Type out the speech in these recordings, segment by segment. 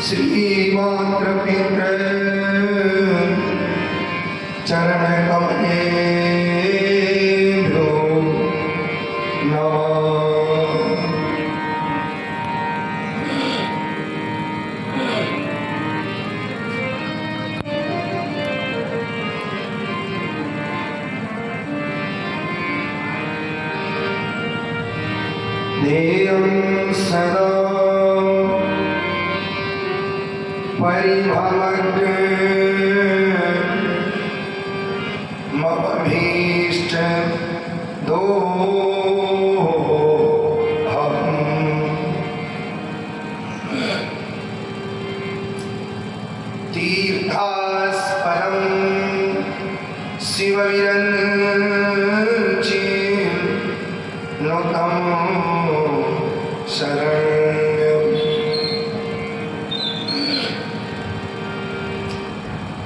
श्रीमात्र पितृ चरण कमलेभ्यो नमः। ध्येयं सदा परिभवग्र मभीष्ट दोहम्। तीर्थास्पदं शिवविरञ्चिनुतं शरण्यम्।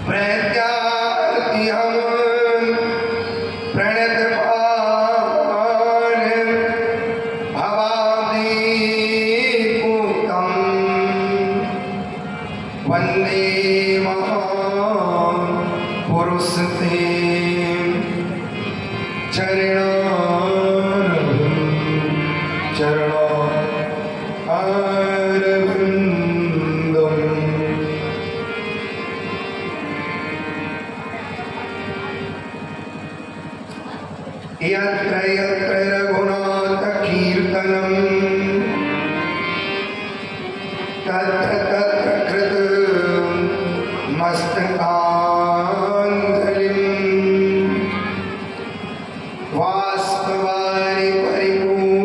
प्रत्यार्तिहं प्रणतपावनं भवाब्धिपूतं वन्दे महापुरुषते चरणारविन्दम्। यत्र यत्र रघुनाथकीर्तनं तत्र तत्र कृतमस्तकाञ्जलिं। बाष्पवारि परिपूर्णलोचनम्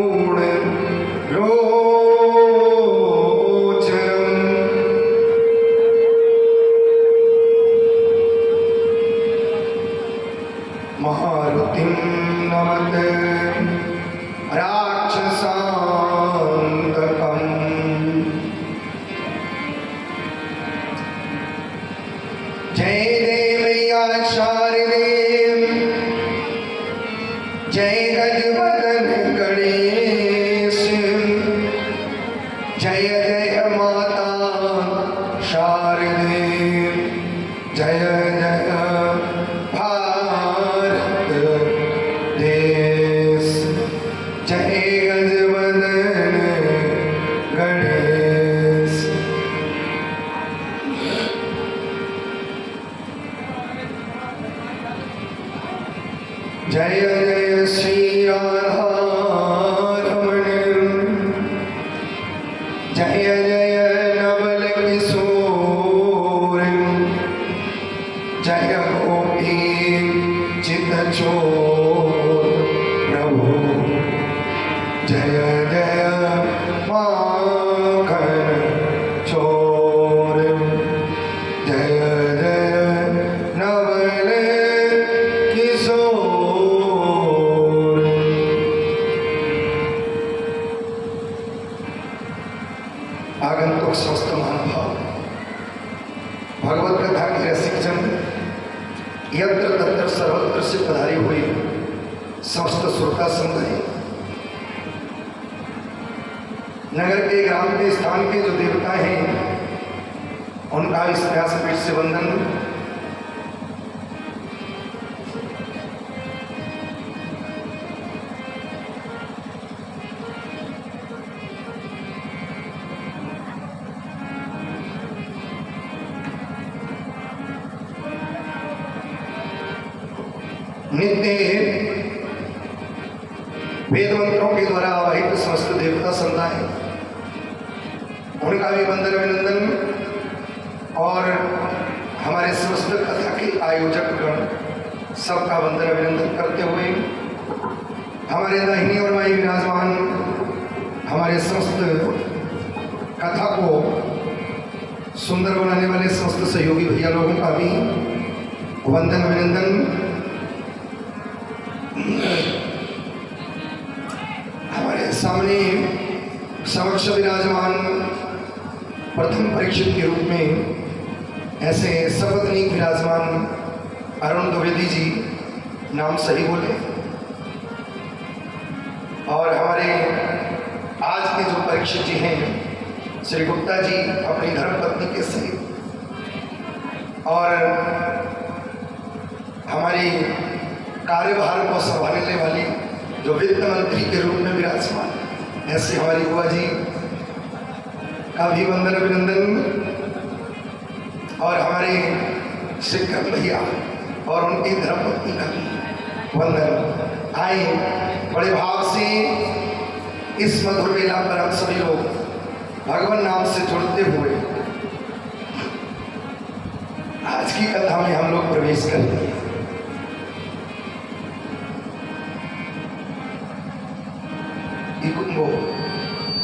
मारुतिं नमत राक्षसान्तकम्। जय देवैया शारदे जय गजवदन गणेश जय जय माता शारदे जय जय भारत देश जय गजवदन गणेश। जय जय श्री राधारमण जय जय नवल किशोर जय गोपी चितचोर प्रभु जय जय माखन चोर जय जय नवल किशोर। आगंतुक समस्त महानुभाव भगवत कथा के रसिक जन यत्र तत्र सर्वत्र से पधारी हुई समस्त श्रोता समुदाय, नगर के ग्राम के स्थान के जो देवता हैं उनका इस व्यासपीठ से वंदन। नित्य वेद मंत्रों के द्वारा आवाहित समस्त देवता समुदाय उनका भी वंदन अभिनंदन और हमारे समस्त कथा के आयोजक गण सबका वंदन अभिनंदन करते हुए हमारे दाहिनी और बाई विराजमान हमारे समस्त कथा को सुंदर बनाने वाले समस्त सहयोगी भैया लोगों का भी वंदन अभिनंदन। हमारे सामने समक्ष विराजमान प्रथम परीक्षित के रूप में ऐसे सपत्नीक विराजमान अरुण द्विवेदी जी, नाम सही बोले, और हमारे आज के जो परीक्षित जी हैं श्री गुप्ता जी अपनी धर्मपत्नी के सहित और हमारी कार्यभार को संभालने वाली जो वित्त मंत्री के रूप में विराजमान ऐसे हमारी बुआ जी का भी वंदन अभिनंदन और हमारे शिक्षक भैया और उनकी धर्मपत्नी का भी वंदन। आए बड़े भाव से इस मधुर वेला पर हम सभी लोग भगवान नाम से जुड़ते हुए आज की कथा में हम लोग प्रवेश करते हैं। इकुंभो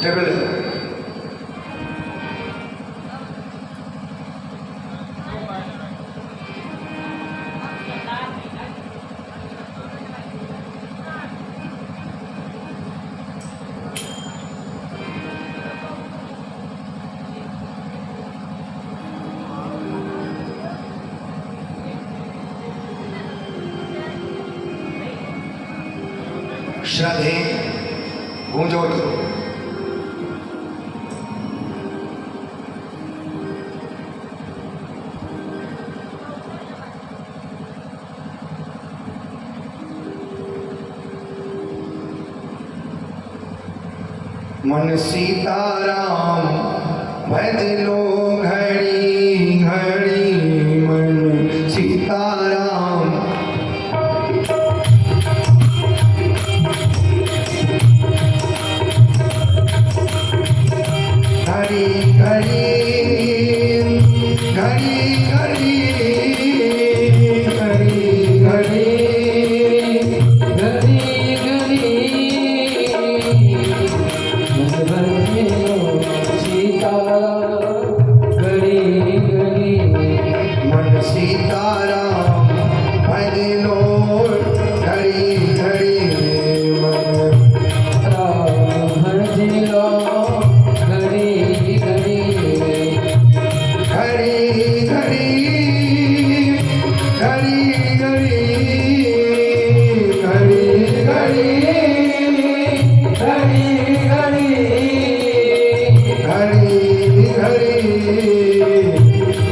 टेबल श्रद्धे गूंजोत मन सीताराम भज लो घड़ी घड़ी मन सीताराम घड़ी घड़ी घड़ी घड़ी घड़ी घड़ी मन सीताराम भज लो घड़ी घड़ी मन भज लो घड़ी घड़ी घड़ी घड़ी घड़ी घड़ी घड़ी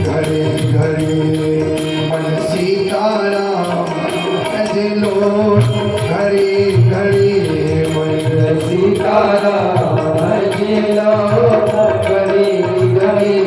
घड़ी घड़ी मन सीताराम भज लो घड़ी घड़ी मन सीताराम भज लो घड़ी घड़ी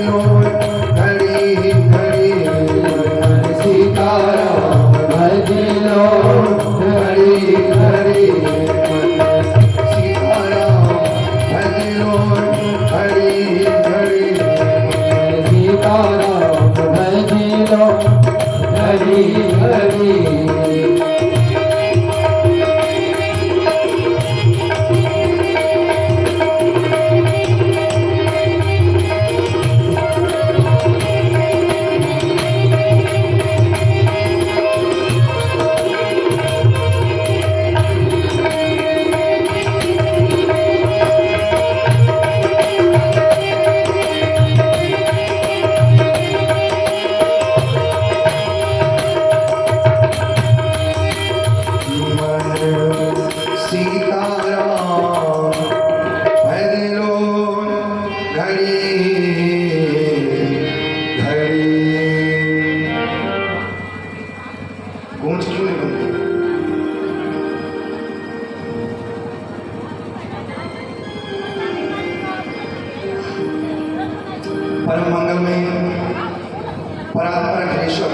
लो घड़ी घड़ी सीताराम भज लो घड़ी घड़ी सीताराम भज लो घड़ी घड़ी सीताराम भज लो घड़ी घड़ी सीताराम भज लो घड़ी घड़ी। गूंज क्यों नहीं बनती? परम मंगल में परात्पर अखिलेश्वर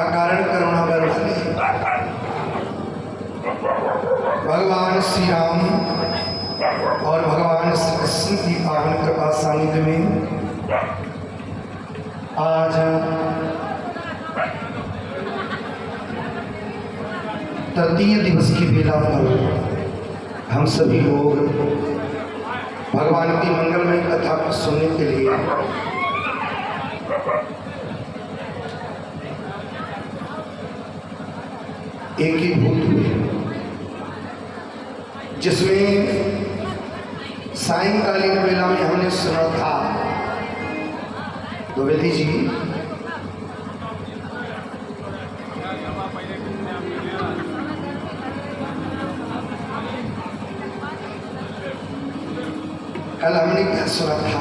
अकारण करुणा बरसाने भगवान श्री राम और भगवान श्री कृष्ण की पावन कृपा सानिध्य में आज तृतीय दिवस की बेला पर हम सभी लोग भगवान की मंगलमय कथा को सुनने के लिए एकीभूत हुए, जिसमें सायंकालीन वेला में हमने सुना था द्विवेदी जी कल हमने क्या सुना था?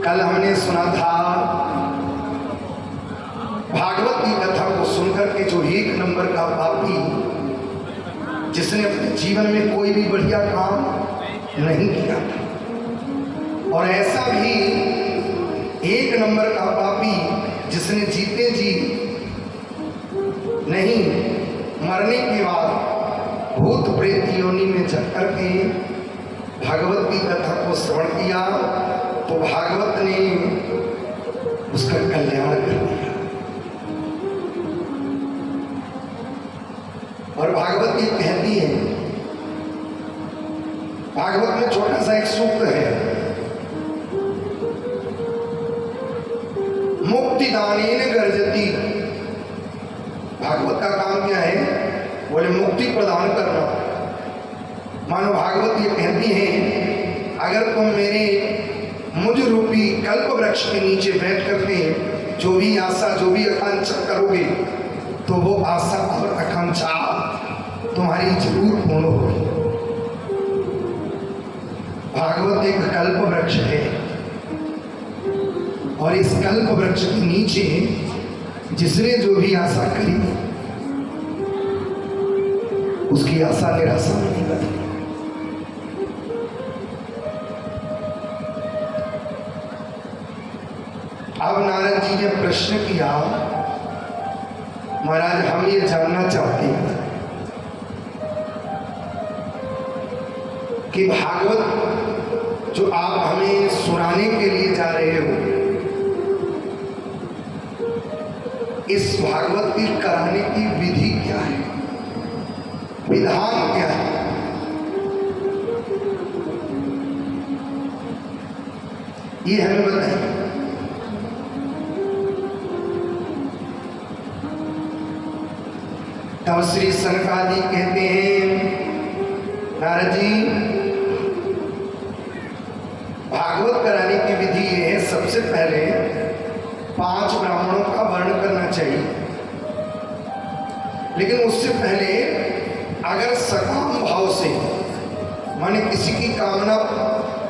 कल हमने सुना था भागवत की कथा को सुनकर के जो एक नंबर का पापी, जिसने अपने जीवन में कोई भी बढ़िया काम नहीं किया था, और ऐसा भी एक नंबर का पापी जिसने जीते जी नहीं, मरने के बाद भूत प्रेत योनि में जाकर के भागवत की कथा को श्रवण किया, तो भागवत ने उसका कल्याण कर दिया। और भागवत ये कहती है, भागवत में छोटा सा एक सूत्र है, मुक्ति दानेन गर्जती। भागवत का काम क्या है? बोले मुक्ति प्रदान करना। मानो भागवत ये कहती है, अगर तुम मेरे मुझ रूपी कल्प वृक्ष के नीचे बैठ करके जो भी आशा, जो भी आकांक्षा करोगे, तो वो आशा और आकांक्षा तुम्हारी जरूर पूर्ण होगी। भागवत एक कल्प वृक्ष है, और इस कल्प वृक्ष के नीचे जिसने जो भी आशा करी, उसकी आशा निराशा नहीं बनी। अब नारद जी ने प्रश्न किया, महाराज हम ये जानना चाहते हैं कि भागवत जो आप हमें सुनाने के लिए जा रहे हो, इस भागवत की कराने की विधि क्या है, विधान क्या है? ये हमें बताइए। तब श्री सनकादि कहते हैं, नारद जी भागवत कराने की विधि ये है, सबसे पहले 5 ब्राह्मणों का वर्ण करना चाहिए, लेकिन उससे पहले अगर सकाम भाव से, माने किसी की कामना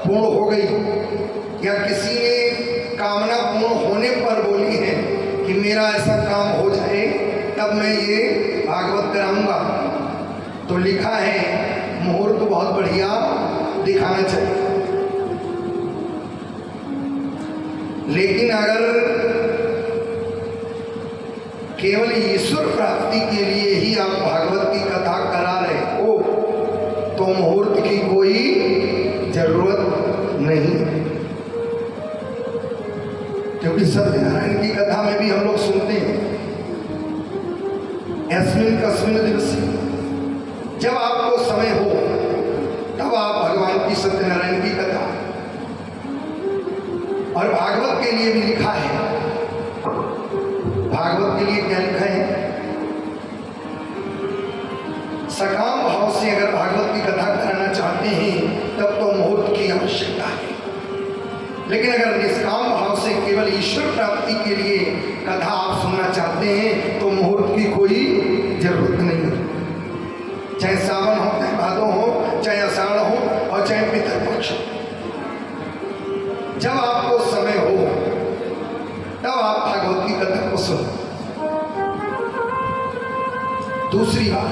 पूर्ण हो गई या किसी ने कामना पूर्ण होने पर बोली है कि मेरा ऐसा काम हो जाए तब मैं ये भागवत कराऊंगा, तो लिखा है मुहूर्त बहुत बढ़िया दिखाना चाहिए। लेकिन अगर केवल ईश्वर प्राप्ति के लिए ही आप भागवत की कथा करा रहे हो तो मुहूर्त की कोई जरूरत नहीं है, क्योंकि सत्यनारायण की कथा में भी हम लोग सुनते हैं अस्मिन कस्मिन दिवसे, जब आपको समय हो तब आप भगवान की सत्यनारायण की कथा। और भागवत के लिए भी लिखा है, भागवत के लिए क्या लिखा है, सकाम भाव से अगर भागवत की कथा कराना चाहते हैं तब तो मुहूर्त की आवश्यकता है, लेकिन अगर निष्काम भाव से केवल ईश्वर प्राप्ति के लिए कथा आप सुनना चाहते हैं तो मुहूर्त की कोई जरूरत नहीं है। चाहे सावन हो, चाहे भादो हो, चाहे आषाढ़ हो और चाहे पितृपक्ष, जब आपको समय हो तब आप भागवत की कथा को सुनो। दूसरी बात,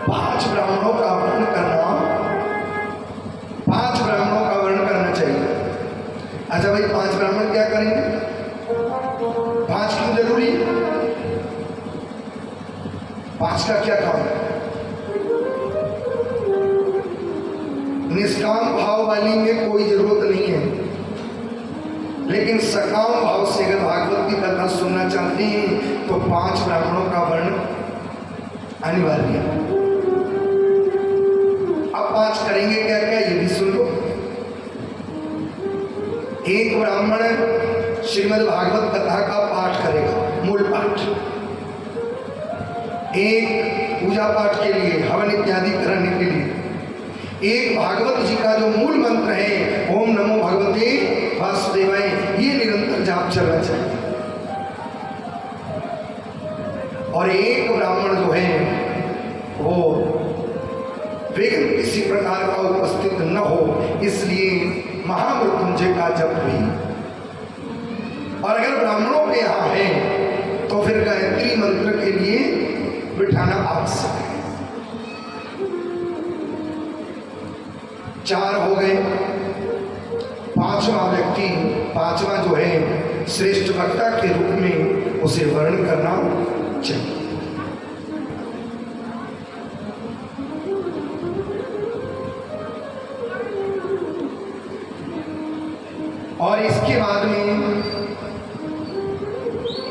5 ब्राह्मणों का वर्णन करना, 5 ब्राह्मणों का वर्णन करना चाहिए। अच्छा भाई, 5 ब्राह्मण क्या करेंगे? 5 क्यों जरूरी? 5 का क्या काम है? निष्काम भाव वाली में कोई जरूरत नहीं है, लेकिन सकाम भाव से अगर भागवत की कथा सुनना चाहते हैं तो 5 ब्राह्मणों का वर्णन अनिवार्य है। अब 5 करेंगे क्या क्या ये भी सुन लो। एक ब्राह्मण श्रीमद् भागवत कथा का पाठ करेगा, मूल पाठ। एक पूजा पाठ के लिए, हवन इत्यादि करने के लिए। एक भागवत जी का जो मूल मंत्र है ओम नमो भगवते वासुदेवाय, ये निरंतर जाप चलना चाहिए। और एक ब्राह्मण जो है वो विघ्न किसी प्रकार का उपस्थित न हो, इसलिए महामृत्युंजय का जप भी। और अगर ब्राह्मणों के यहाँ है तो फिर गायत्री मंत्र के लिए बिठाना आवश्यक है। 4 हो गए। 5वां व्यक्ति, 5वां जो है श्रेष्ठ वक्ता के रूप में उसे वर्णन करना चाहिए। और इसके बाद में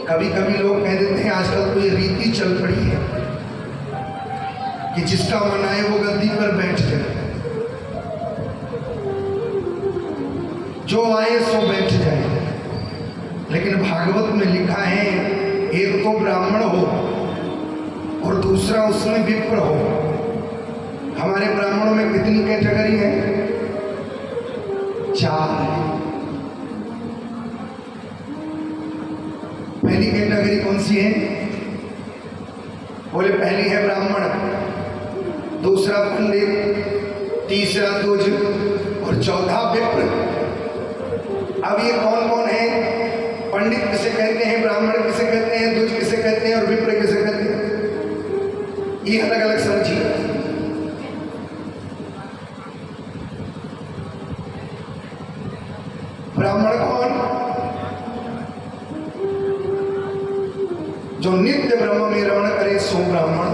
कभी कभी लोग कह देते हैं, आजकल तो ये रीति चल पड़ी है कि जिसका मन आए वो गद्दी पर बैठ जाए, जो आए सो बैठ जाए। लेकिन भागवत में लिखा है एक तो ब्राह्मण हो और दूसरा उसमें विप्र हो। हमारे ब्राह्मणों में कितनी कैटेगरी है? 4। पहली कैटेगरी कौन सी है? बोले पहली है ब्राह्मण, दूसरा पंडित, तीसरा द्विज और चौथा विप्र। अब ये कौन कौन है? पंडित किसे कहते हैं, ब्राह्मण किसे कहते हैं, द्विज किसे कहते हैं और विप्र किसे कहते हैं, ये अलग अलग समझिए। ब्राह्मण कौन? जो नित्य ब्रह्म में रमण करे सो ब्राह्मण।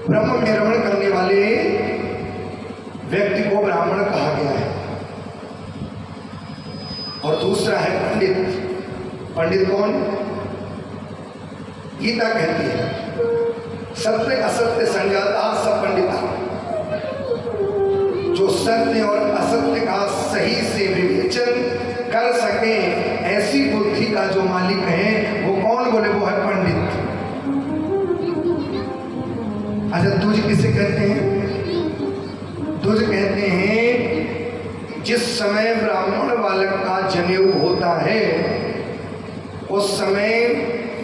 ब्रह्म में रमण करने वाले व्यक्ति को ब्राह्मण कहा गया है। और दूसरा है पंडित। पंडित कौन? गीता कहती है सत्य असत्य संजाता सब पंडिता। जो सत्य और असत्य का सही से विवेचन कर सके, ऐसी बुद्धि का जो मालिक है वो कौन? बोले वो है पंडित। अच्छा, द्विज किसे कहते हैं? द्विज कहते हैं जिस समय ब्राह्मण बालक का जनेऊ होता है उस समय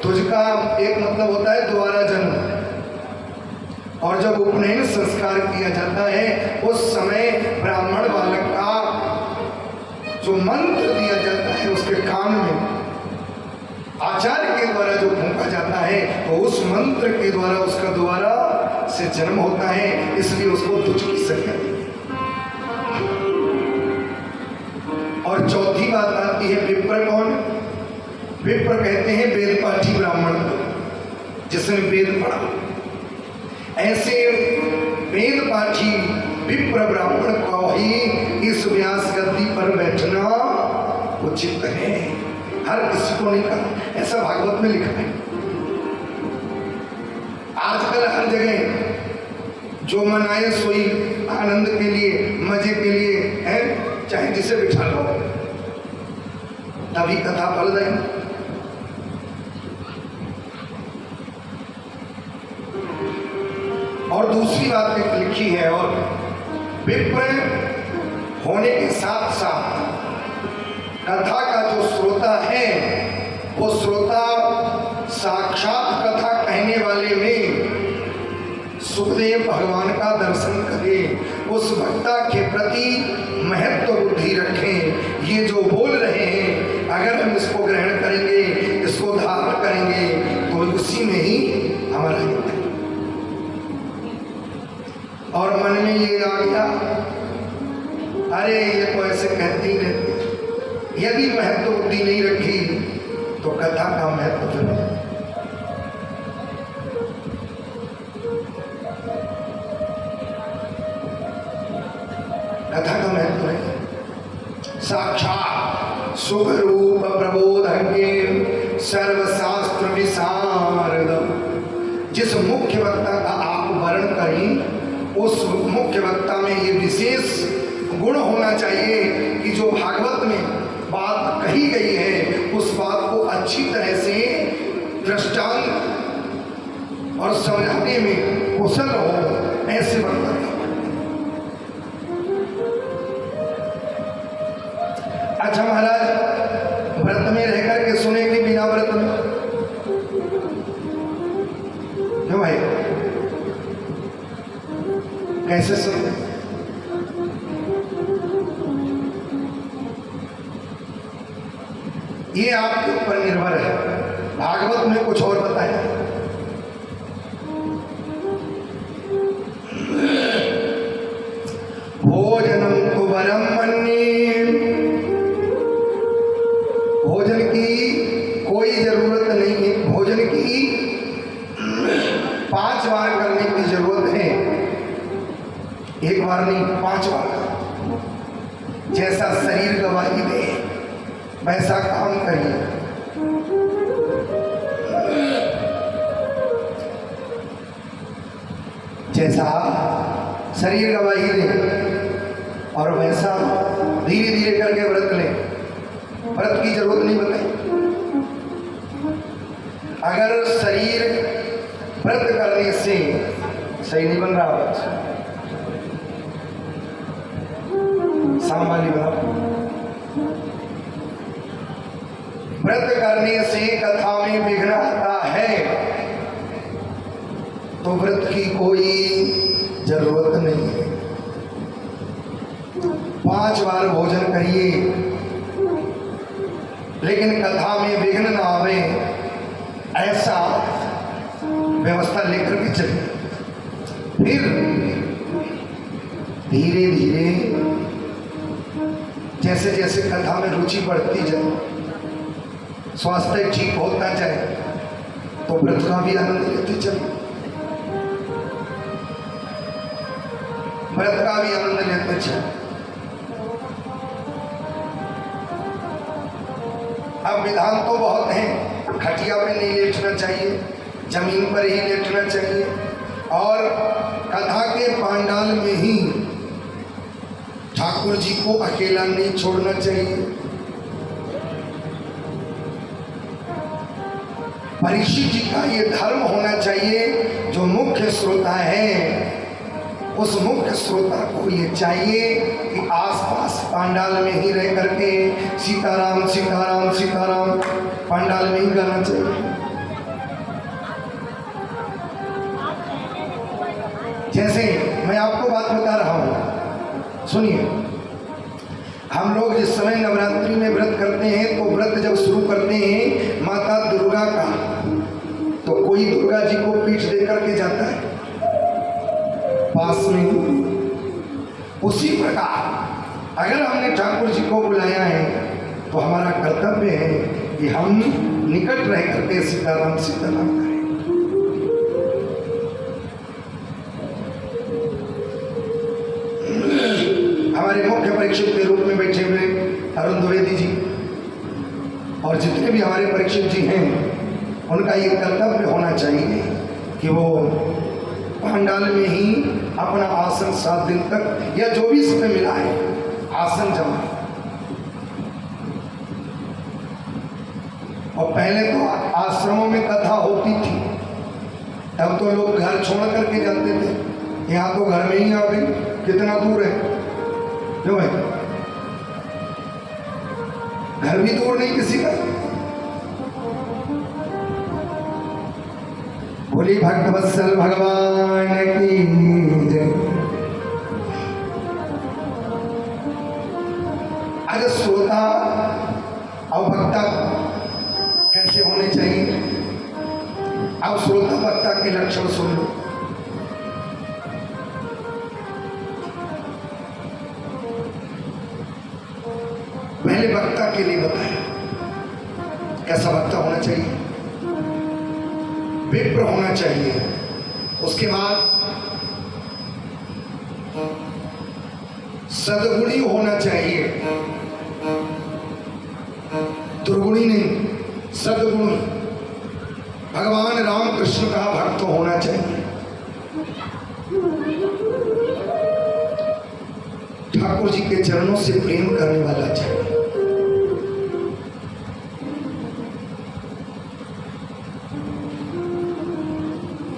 द्विज का एक मतलब होता है दोबारा जन्म। और जब उपनयन संस्कार किया जाता है उस समय ब्राह्मण बालक का जो मंत्र दिया जाता है उसके कान में आचार्य के द्वारा जो फूंका जाता है तो उस मंत्र के द्वारा उसका दोबारा से जन्म होता है, इसलिए उसको तुझ की संज्ञा दी। और चौथी बात आती है विप्र कौन? विप्र कहते हैं वेद पाठी ब्राह्मण को, जिसने वेद पढ़ा। ऐसे वेद पाठी विप्र ब्राह्मण को ही इस व्यास गद्दी पर बैठना उचित है। हर किसी को नहीं कहा, ऐसा भागवत में लिखा है। आजकल हर जगह जो मनाए सोई आनंद के लिए, मजे के लिए है, चाहे जिसे बिठा लो, तभी कथा फल जाएगी। और दूसरी बात एक लिखी है, और विप्र होने के साथ साथ कथा का जो श्रोता है वो श्रोता साक्षात कथा कहने वाले में सुखदेव भगवान का दर्शन करे, उस भक्ता के प्रति महत्व बुद्धि रखें। ये जो बोल रहे हैं अगर हम इसको ग्रहण करेंगे, इसको धारण करेंगे तो उसी में ही हमारा हित है। और मन में ये आ गया, अरे ये तो ऐसे कहते ही रहते। यदि महत्व बुद्धि नहीं रखी तो कथा का महत्व नहीं। कथा का महत्व नहीं। साक्षात सुख रूप प्रबोधंगे सर्वशास्त्र विशारद, जिस मुख्य वक्ता का आप वर्ण करें उस मुख्य वक्ता में ये विशेष गुण होना चाहिए कि जो भागवत में बात कही गई है उस बात को अच्छी तरह से दृष्टांत और समझाने में कुशल हो, ऐसे वक्ता। अच्छा महाराज, व्रत में रह करके सुने कि बिना व्रत में? क्यों भाई, कैसे सुने? ये आपके ऊपर निर्भर है। भागवत में कुछ और बताया। भोजनम तो वरम मन्ये, भोजन की कोई जरूरत नहीं है। भोजन की 5 बार करने की जरूरत है, 1 बार नहीं 5 बार। जैसा शरीर गवाही दे वैसा काम करिए। जैसा शरीर गवाही दे और वैसा धीरे धीरे करके व्रत ले। व्रत की जरूरत नहीं बताई। अगर शरीर व्रत करने से सही नहीं बन रहा, साम वाली बनाओ। व्रत करने से कथा में विघ्न आता है तो व्रत की कोई जरूरत नहीं है। 5 बार भोजन करिए लेकिन कथा में विघ्न ना आवे, ऐसा व्यवस्था लेकर के चलिए। फिर धीरे धीरे जैसे जैसे कथा में रुचि बढ़ती जाए, स्वास्थ्य ठीक होता जाए तो व्रत का भी आनंद लेते चलिए। व्रत का भी आनंद लेते चलिए। अब विधान तो बहुत हैं। खटिया पे नहीं लेटना चाहिए, जमीन पर ही लेटना चाहिए, और कथा के पांडाल में ही ठाकुर जी को अकेला नहीं छोड़ना चाहिए। परीक्षित जी का ये धर्म होना चाहिए, जो मुख्य श्रोता है उस मुख्य श्रोता को ये चाहिए कि आसपास पांडाल में ही रह करके सीताराम सीताराम सीताराम पांडाल में ही गाना चाहिए। जैसे मैं आपको बात बता रहा हूँ, सुनिए। हम लोग जिस समय नवरात्रि में व्रत करते हैं तो व्रत जब शुरू करते हैं माता दुर्गा का, तो कोई दुर्गा जी को पीठ दे करके जाता है पास में। उसी प्रकार अगर हमने ठाकुर जी को बुलाया है तो हमारा कर्तव्य है कि हम निकट रह करके सीताराम सीताराम करें। हमारे मुख्य परीक्षित के रूप में बैठे हुए अरुण द्विवेदी जी और जितने भी हमारे परीक्षित जी हैं, उनका ये कर्तव्य होना चाहिए कि वो पंडाल में ही अपना आसन 7 दिन तक या जो भी समय मिला है आसन जमाए। और पहले तो आश्रमों में कथा होती थी, तब तो लोग घर छोड़ करके जाते थे। यहाँ तो घर में ही आ गई, कितना दूर है क्यों भाई? घर भी दूर नहीं किसी का। बोली भक्तवत्सल भगवान की जय। आज श्रोता और वक्ता कैसे होने चाहिए? अब श्रोता वक्ता के लक्षण सुन लो। पहले वक्ता के लिए बताया कैसा वक्ता होना चाहिए। विप्र होना चाहिए, उसके बाद सद्गुणी होना चाहिए, दुर्गुणी नहीं, सद्गुणी। भगवान राम कृष्ण का भक्त होना चाहिए, ठाकुर जी के चरणों से प्रेम करने वाला चाहिए।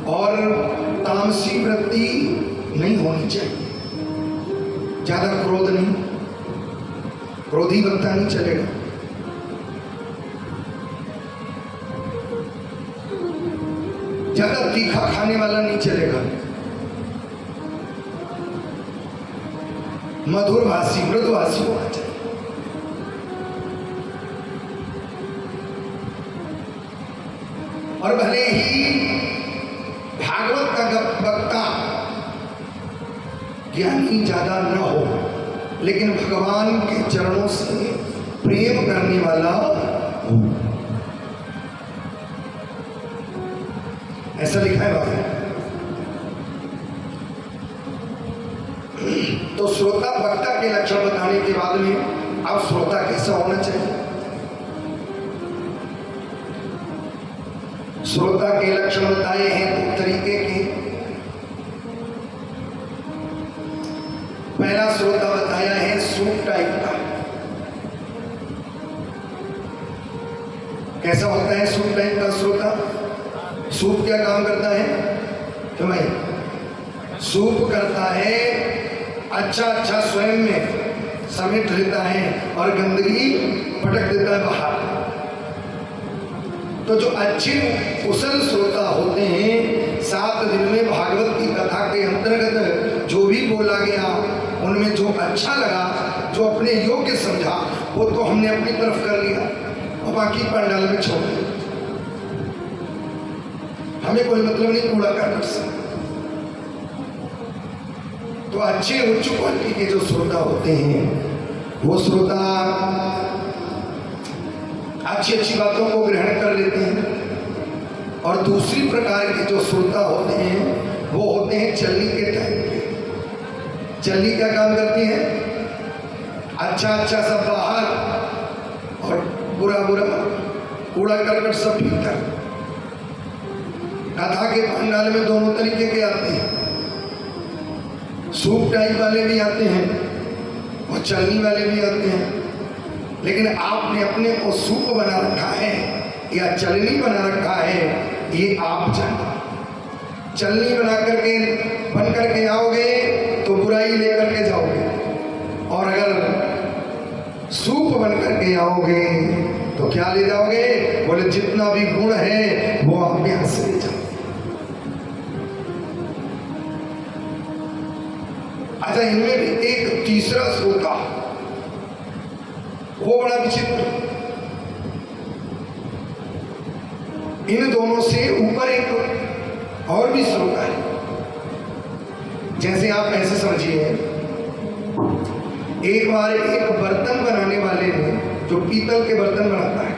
और तामसी वृत्ति नहीं होनी चाहिए, ज्यादा क्रोध नहीं, क्रोधी वक्ता नहीं चलेगा। ज्यादा तीखा खाने वाला नहीं चलेगा, मधुर भाषी मृदुभाषी होना चाहिए। और भले ही भागवत का वक्ता ज्ञानी ज्यादा न हो, लेकिन भगवान के चरणों से प्रेम करने वाला हो, ऐसा लिखा है बाबा। तो श्रोता वक्ता के लक्षण बताने के बाद में अब श्रोता कैसा होना चाहिए? श्रोता के लक्षण बताए हैं 2 तरीके के। पहला श्रोता बताया है सूप टाइप का। कैसा होता है सूप टाइप का श्रोता? सूप क्या काम करता है? तो भाई सूप करता है अच्छा स्वयं में समेट लेता है और गंदगी पटक देता है बाहर। तो जो अच्छे कुशल श्रोता होते हैं, 7 दिन में भागवत की कथा के अंतर्गत जो भी बोला गया उनमें जो अच्छा लगा, जो अपने योग्य समझा, वो तो हमने अपनी तरफ कर लिया और बाकी पंडाल में छोड़ दिया। हमें कोई मतलब नहीं कूड़ा करकट से। तो अच्छे उच्च क्वालिटी के जो श्रोता होते हैं, वो श्रोता अच्छी बातों को ग्रहण कर लेते हैं। और दूसरी प्रकार के जो श्रोता होते हैं वो होते हैं चलनी के टाइप के। चलनी क्या काम करती है? अच्छा सब बाहर और बुरा कूड़ा करकट सब भीतर। कथा के पंडाल में दोनों तरीके के आते हैं, सूप टाइप वाले भी आते हैं और चलनी वाले भी आते हैं। लेकिन आपने अपने को सूप बना रखा है या चलनी बना रखा है, ये आप जानो। चलनी बन करके आओगे तो बुराई लेकर के जाओगे, और अगर सूप बन करके आओगे तो क्या ले जाओगे? बोले जितना भी गुण है वो आप यहाँ से ले जाओ। अच्छा, इनमें भी एक तीसरा श्रोता, वो बड़ा विचित्र। इन दोनों से ऊपर एक और भी श्रोता है। जैसे आप ऐसे समझिए, एक बार एक बर्तन बनाने वाले ने, जो पीतल के बर्तन बनाता है,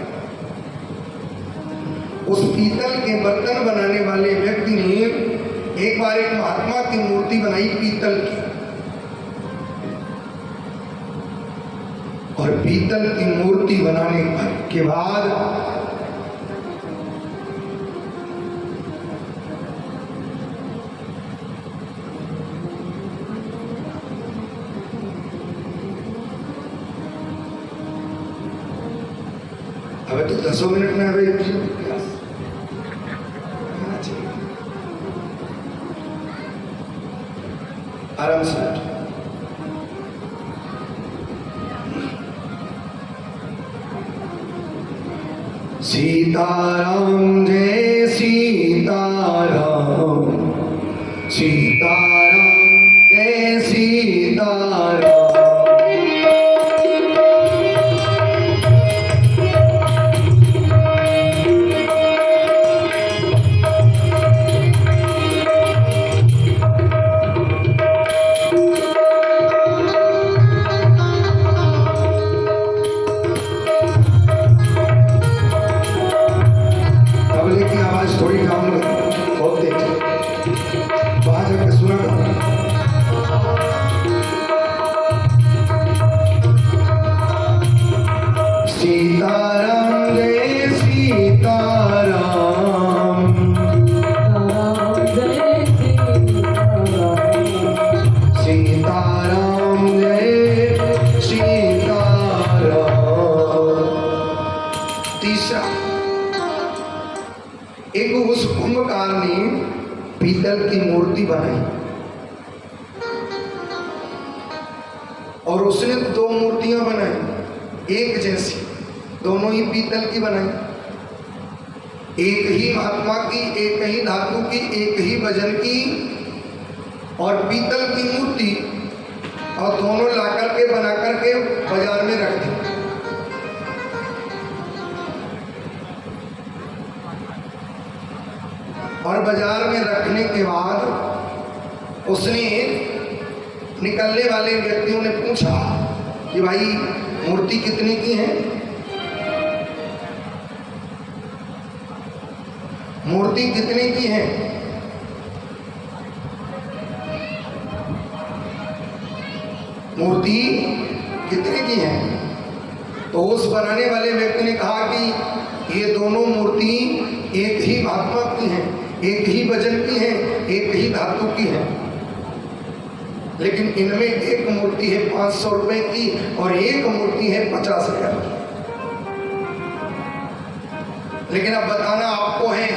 उस पीतल के बर्तन बनाने वाले व्यक्ति ने एक बार एक महात्मा की मूर्ति बनाई पीतल की, और पीतल की मूर्ति बनाने के बाद अबे तो 10 मिनट में अबे आराम से सीताराम जय सीताराम, सीताराम जय सीताराम। थोड़ी डाउन बहुत तेज है, वहां जाकर सुना सीताराम जय सीताराम, सीताराम जय सीताराम। तीसरा, एक उस कुंभकार ने पीतल की मूर्ति बनाई, और उसने 2 मूर्तियां बनाई एक जैसी, दोनों ही पीतल की बनाई, एक ही महात्मा की, एक ही धातु की, एक ही वजन की, और पीतल की मूर्ति, और दोनों ला करके बना करके बाजार में रख दी। और बाजार में रखने के बाद उसने निकलने वाले व्यक्तियों ने पूछा कि भाई मूर्ति कितने की है? मूर्ति कितने की है? मूर्ति कितने की है? तो उस बनाने वाले व्यक्ति ने कहा कि ये दोनों मूर्ति एक ही महात्मा की है, एक ही वजन की है, एक ही धातु की है, लेकिन इनमें एक मूर्ति है 500 रुपए की और एक मूर्ति है 50,000 की। लेकिन अब बताना आपको है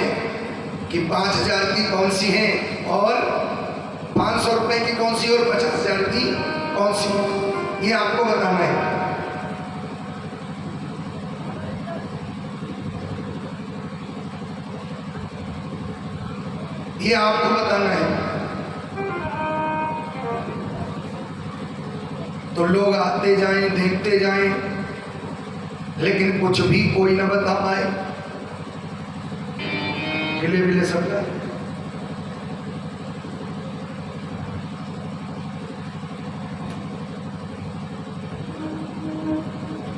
कि 5,000 की कौन सी है और 500 रुपए की कौन सी और 50,000 की कौन सी, ये आपको बताना है। ये आपको बताना है। तो लोग आते जाएं, देखते जाएं, लेकिन कुछ भी कोई ना बता पाए। हिले बिले सब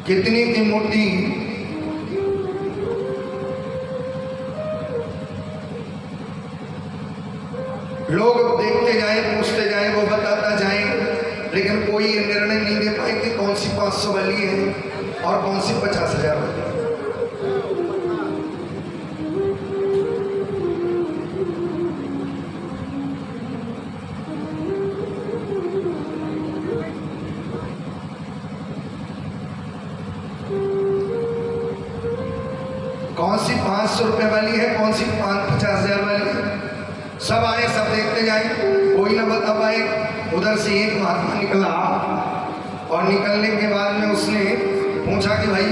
कितनी की मूर्ति? लोग देखते जाएं, पूछते जाएं, वो बताता जाएं, लेकिन कोई निर्णय नहीं दे पाए कि कौन सी 500 वाली है और कौन सी 50,000 वाली है। कौन सी 500 रुपए वाली है, कौन सी 50,000 वाली है। सब आए, सब देखते जाए, कोई ना बता पाए। उधर से एक महात्मा निकला और निकलने के बाद में उसने पूछा कि भाई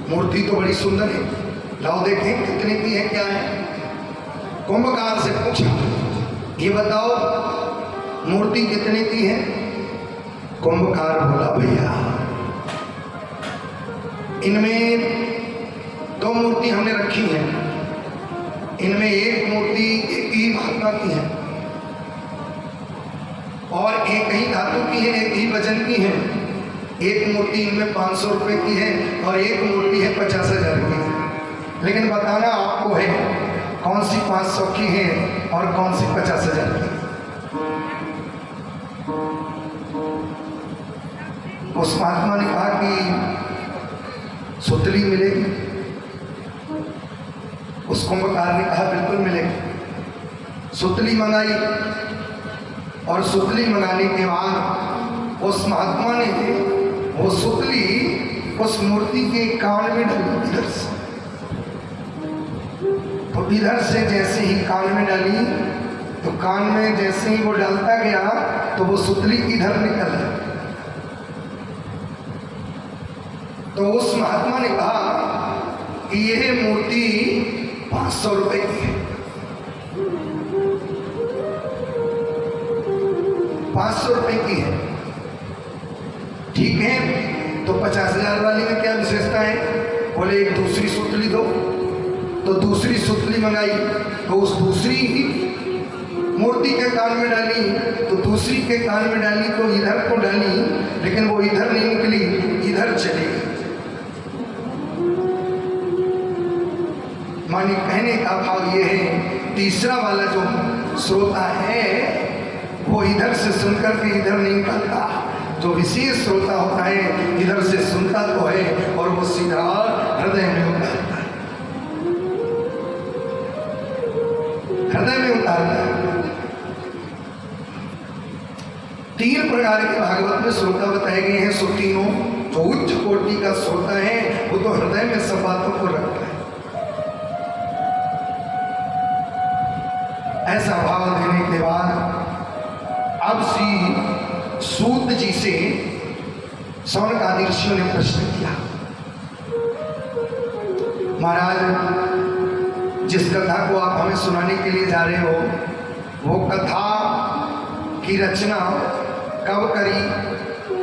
मूर्ति तो बड़ी सुंदर है, लाओ देखें कितने की है, क्या है। कुंभकार से पूछा, ये बताओ मूर्ति कितने की है? कुंभकार बोला भैया इनमें 2 मूर्ति हमने रखी हैं, इनमें एक मूर्ति एक ही महात्मा की है और एक ही धातु की है, एक ही वजन की है। एक मूर्ति इनमें 500 रुपए की है और एक मूर्ति है 50,000 की। लेकिन बताना आपको है कौन सी 500 की है और कौन सी 50,000 की। उस महात्मा ने कहा कि सुतली मिलेगी। उस कुंभकार ने कहा बिल्कुल मिलेगी। सुतली मंगाई और सुतली मंगाने के बाद उस महात्मा ने वो सुतली उस मूर्ति के कान में डाली इधर से। तो इधर से जैसे ही कान में डाली तो कान में जैसे ही वो डालता गया तो वो सुतली इधर निकल गई। तो उस महात्मा ने कहा कि यह मूर्ति 500 रुपए की है। 500 रुपए की है, ठीक है। तो 50,000 वाली में क्या विशेषता है? बोले एक दूसरी सुतली दो। तो दूसरी सुतली मंगाई तो उस दूसरी मूर्ति के कान में डाली तो दूसरी के कान में डाली तो इधर को डाली, लेकिन वो इधर नहीं निकली, इधर चली। माने कहने का भाव ये है तीसरा वाला जो श्रोता है वो इधर से सुनकर के इधर नहीं निकलता। जो विशेष श्रोता होता है इधर से सुनता तो है और वो सीधा हृदय में उतारता है, हृदय में उतारता है। 3 प्रकार के भागवत में श्रोता बताए गए हैं। सो तीनों जो उच्च कोटि का श्रोता है वो तो हृदय में सब बातों को रखता है। ऐसा भाव देने के बाद अब श्री सूत जी से शौनक आदि ऋषियों ने प्रश्न किया, महाराज जिस कथा को आप हमें सुनाने के लिए जा रहे हो वो कथा की रचना कब करी,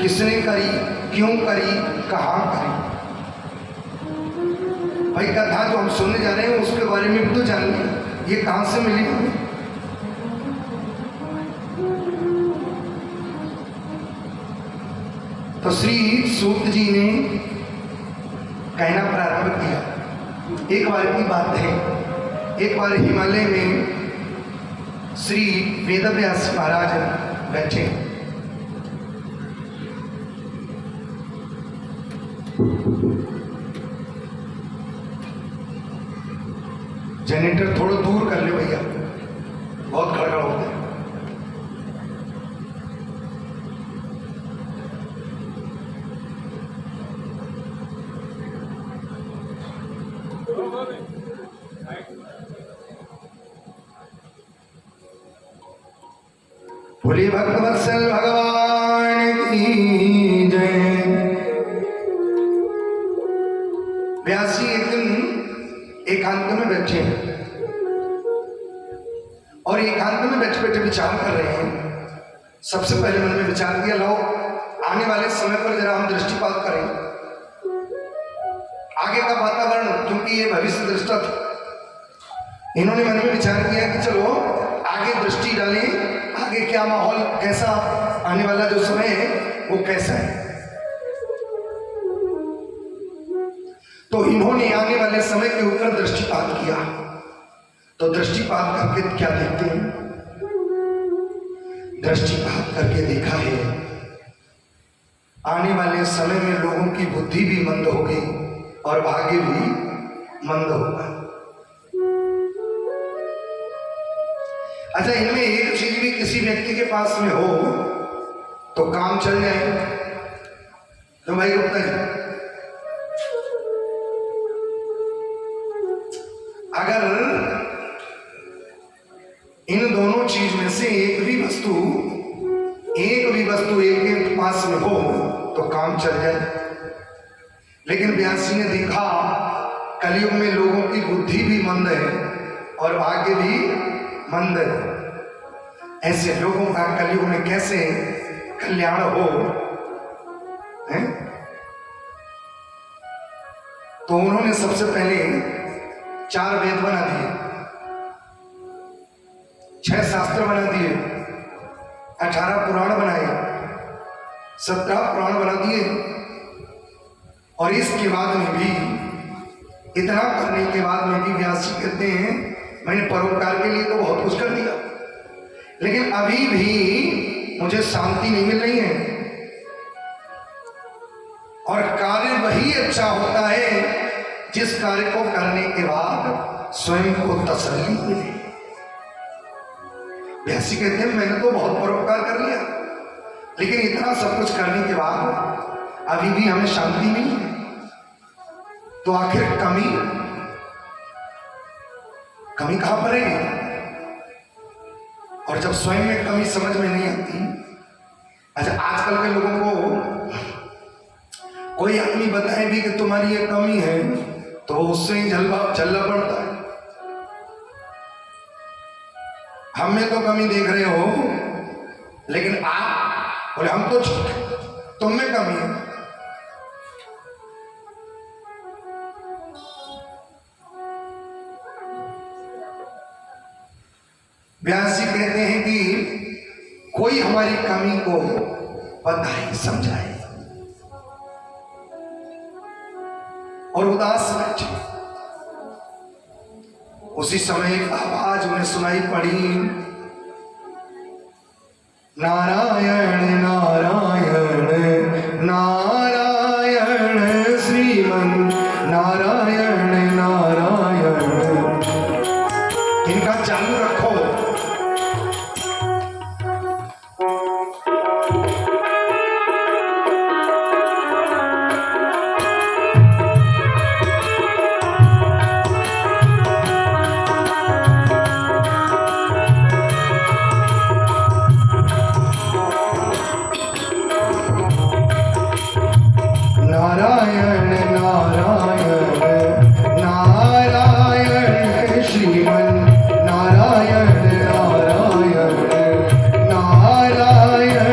किसने करी, क्यों करी, कहाँ करी? भाई कथा जो हम सुनने जा रहे हैं उसके बारे में भी तो जानिए, ये कहाँ से मिली हमें? तो श्री सूत जी ने कहना प्रारंभ किया। एक बार की बात है, एक बार हिमालय में श्री वेदव्यास महाराज बैठे। जनरेटर थोड़ा दूर कर ले भैया, बहुत गड़बड़ होता है। बोलिए भक्तवत्सल भगवान की जय। व्यासी एक दिन एकांत में बैठे हैं और एकांत में बैठे बैठे विचार कर रहे हैं। सबसे पहले मन में विचार किया, लो आने वाले समय पर जरा हम दृष्टिपात करें, आगे का वातावरण, क्योंकि ये भविष्य दृष्टा था। इन्होंने मन में विचार किया कि चलो आगे दृष्टि डालें, आगे क्या माहौल, कैसा आने वाला जो समय है वो कैसा है। तो इन्होंने आने वाले समय के ऊपर दृष्टिपात किया। तो दृष्टिपात करके क्या देखते हैं? दृष्टिपात करके देखा है आने वाले समय में लोगों की बुद्धि भी मंद होगी और भाग्य भी मंद होगा। अच्छा, इनमें एक चीज भी किसी व्यक्ति के पास में हो तो काम चल जाए। तो भाई गुप्ता जी, अगर इन दोनों चीज में से एक भी वस्तु एक के पास में हो तो काम चल जाए। लेकिन व्यास जी ने देखा कलयुग में लोगों की बुद्धि भी मंद है और भाग्य भी मंद है। ऐसे लोगों का कलयुग में कैसे कल्याण हो, है? तो उन्होंने सबसे पहले 4 वेद बना दिए, 6 शास्त्र बना दिए, 18 पुराण बनाए, 17 पुराण बना दिए। और इसके बाद में भी, इतना करने के बाद में भी व्यास जी कहते हैं मैंने परोपकार के लिए तो बहुत कुछ कर दिया, लेकिन अभी भी मुझे शांति नहीं मिल रही है। और कार्य वही अच्छा होता है जिस कार्य को करने के बाद स्वयं को तसल्ली मिले। व्यास जी कहते हैं मैंने तो बहुत परोपकार कर लिया, लेकिन इतना सब कुछ करने के बाद अभी भी हमें शांति नहीं है। तो आखिर कमी कहां पर है? और जब स्वयं में कमी समझ में नहीं आती, अच्छा आजकल के लोगों को कोई आदमी बताए भी कि तुम्हारी ये कमी है तो उससे ही झल्ला पड़ता है। हम में तो कमी देख रहे हो, लेकिन आप बोले हम तो तुम में कमी है। व्यास जी कहते हैं कि कोई हमारी कमी को बताए समझाए और उदास बैठे। उसी समय एक आवाज उन्हें सुनाई पड़ी, नारायण नारायण नारायण श्रीमन नारायण नारायण। इनका चालू रखो। नारायण नारायण नारायण श्रीमन नारायण नारायण नारायण।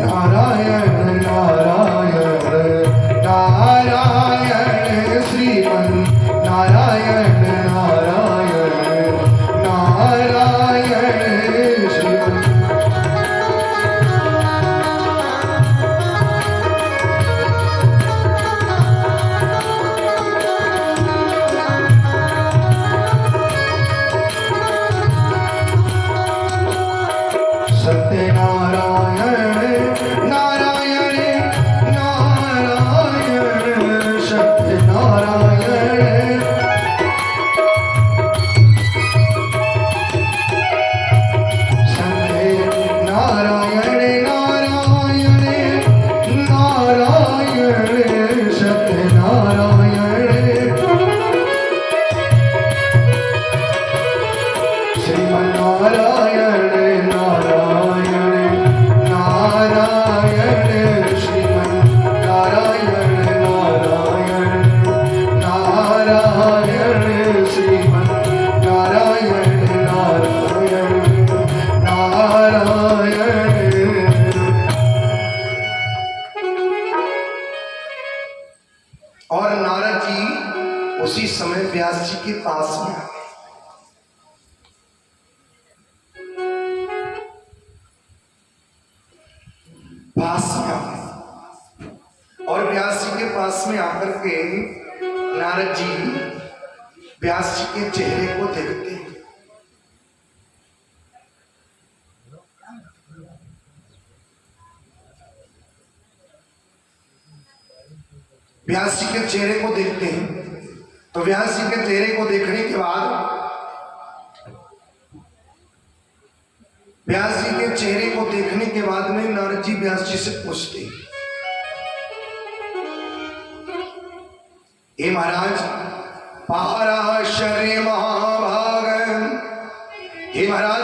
नारायण नारायण नारायण श्रीमन नारायण नारायण नारायण श्रीमन। सत्यनारायण नारायण नारायण सत्यनारायण। सत्यनारायण नारायण नारायण सत्यनारायण। श्रीमन्नारायण नारायण नारायण श्रीमन नारायण नारायण नारायण श्रीमन नारायण नारायण नारायण। और नारद जी उसी समय व्यास जी के पास में आ गए। पास में आ गए और व्यास जी के पास में आकर के नारद जी व्यास जी के चेहरे को देखते हैं। व्यास जी के चेहरे को देखते हैं तो व्यास जी के चेहरे को देखने के बाद व्यास जी के चेहरे को देखने के बाद में नारद जी व्यास जी से पूछते हैं, हे महाराज पाराशर्य महाभाग, हे महाराज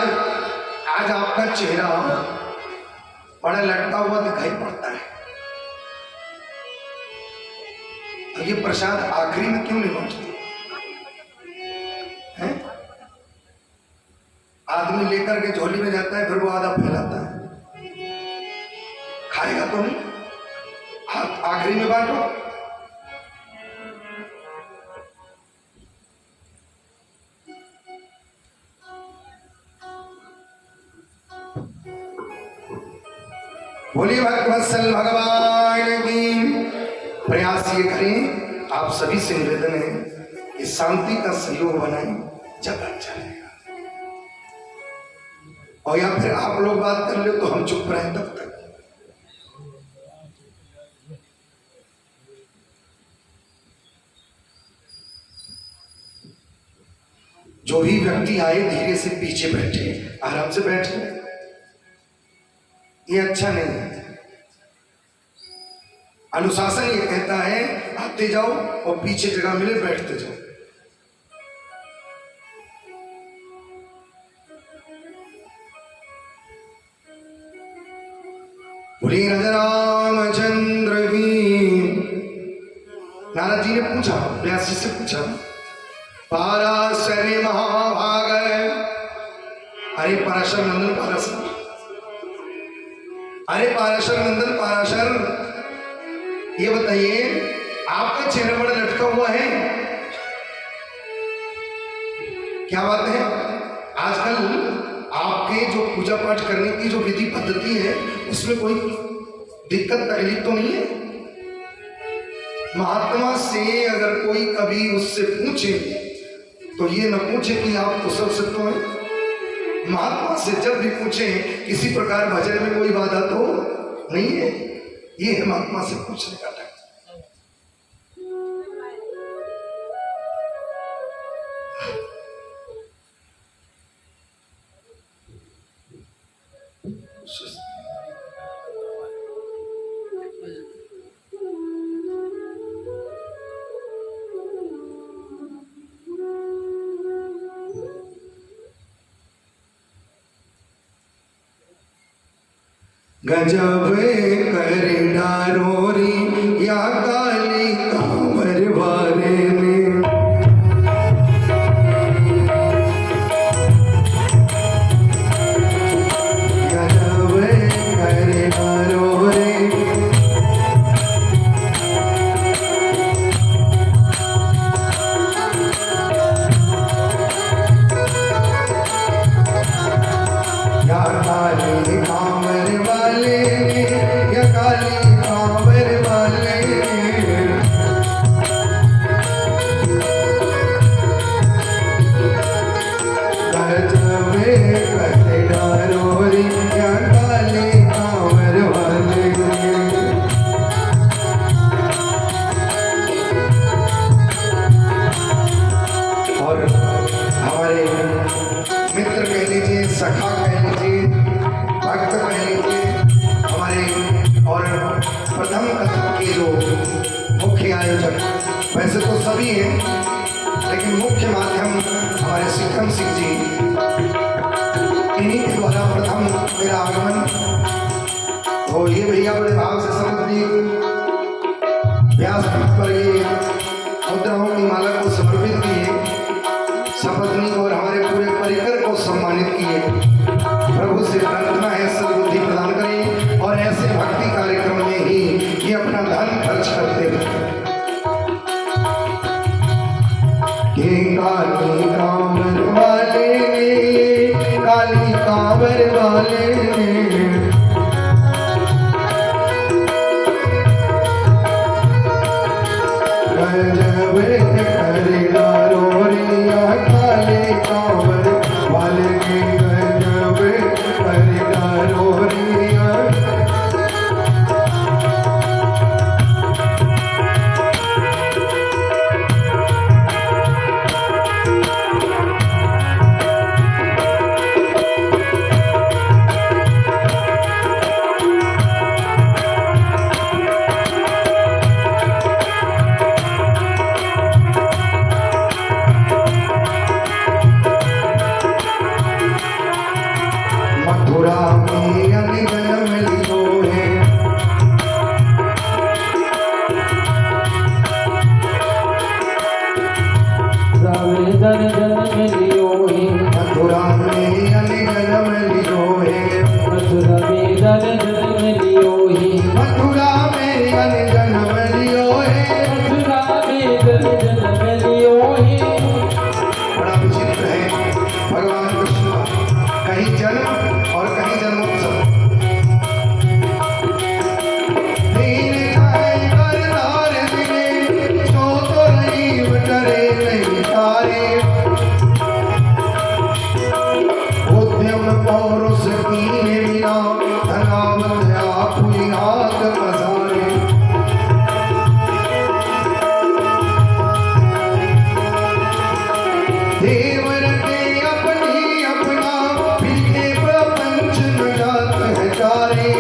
आज आपका चेहरा बड़ा लटका हुआ दिखाई पड़ता है। तो ये प्रसाद आखिरी में क्यों नहीं पहुंचती है? आदमी लेकर के झोली में जाता है, फिर वो आधा फैलाता है, खाएगा तो नहीं, हाथ आखिरी में बांटो। बोलिए भक्तवत्सल भगवान की। प्रयास ये करें, आप सभी से निवेदन है कि शांति का सहयोग बनाएं, जगह चलेगा। और या फिर आप लोग बात कर लो तो हम चुप रहे तब तक। जो भी व्यक्ति आए धीरे से पीछे बैठे, आराम से बैठे, ये अच्छा नहीं है। अनुशासन ये कहता है आते जाओ और पीछे जगह मिले बैठते जाओ। बोलिए राजा रामचंद्र की। नारद जी ने पूछा, व्यास जी से पूछा, पाराशर महाभाग, अरे पराशर नंदन पाराशर, अरे पाराशर नंदन पाराशर, ये बताइए आपका चेहरा बड़ा लटका हुआ है, क्या बात है? आजकल आपके जो पूजा पाठ करने की जो विधि पद्धति है उसमें कोई दिक्कत तकलीफ तो नहीं है? महात्मा से अगर कोई कभी उससे पूछे तो ये न पूछे कि आप कुशल से तो हैं। महात्मा से जब भी पूछे किसी प्रकार भजन में कोई बाधा तो नहीं है, ये है महात्मा से पूछने का टाइम। गजब कर डारोरी या काली कांवर वाले में, गजब कर डारोरी या काली कांवर वाले, या काली कांवर वाले, गजब कर डारोरी या काली कांवर वाले। और हमारे मित्र कह लीजिए, सखा कह लीजिए, भक्त कह लीजिए, हमारे और प्रथम कथा के जो मुख्य आयोजक, वैसे तो सभी हैं लेकिन मुख्य माध्यम हमारे सिकम सिंह जी, इन्हीं के द्वारा प्रथम मेरा आगमन। तो ये भैया बड़े भाव से समझिए, व्यास पर ये मुद्राओं की माला को समर्पित किए, सपत्नी और हमारे पूरे परिकर को सम्मानित किए। प्रभु से प्रार्थना है सद्बुद्धि प्रदान करें और ऐसे भक्ति कार्यक्रम में ही ये अपना धन खर्च करते हैं। काली कांवर वाले ने, काली कांवर वाले ने, गजब कर डारोरी या काली कांवर वाले ने, गजब कर डारोरी या। जन जन्म लियो ही मथुरा में जन जन्म लियो है। मथुरा में जन जन्म लियो ही। बड़ा विचित्र है भगवान कृष्ण का, कहीं जन्म और कहीं जन्मोत्सव। दीन जाए करतार दिने, सो तो नहीं डरे नहीं तारे। उद्यम पौरुष कीने बिना, धनावत आपुई हाथ पसारे। देवर के अपनी अपना, फिरके प्रपंच न जात है तारे।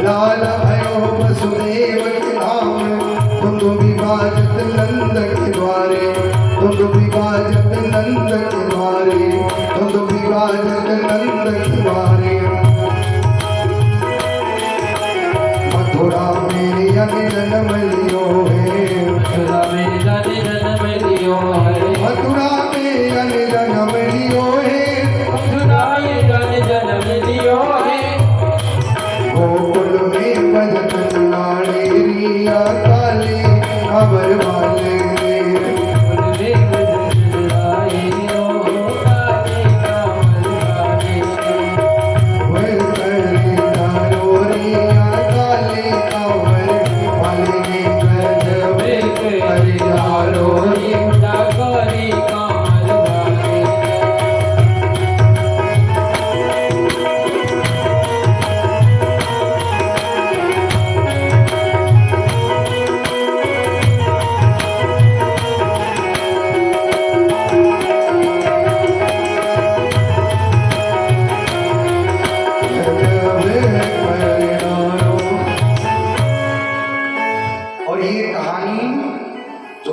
लाल भयो वसुदेव के धाम, तुम विभाजत नंद के द्वारे। तुम विभाजत नंद के द्वारे, तुम विभाजत नंद के द्वारे। मथुरा में जन्म लियो है। मथुरा में जन जन्म लियो है। मथुरा में जन्म लियो है। मथुरा में जन जन्म लियो है। गोकुल में बजत लाड़े रिया काले, खबर वाले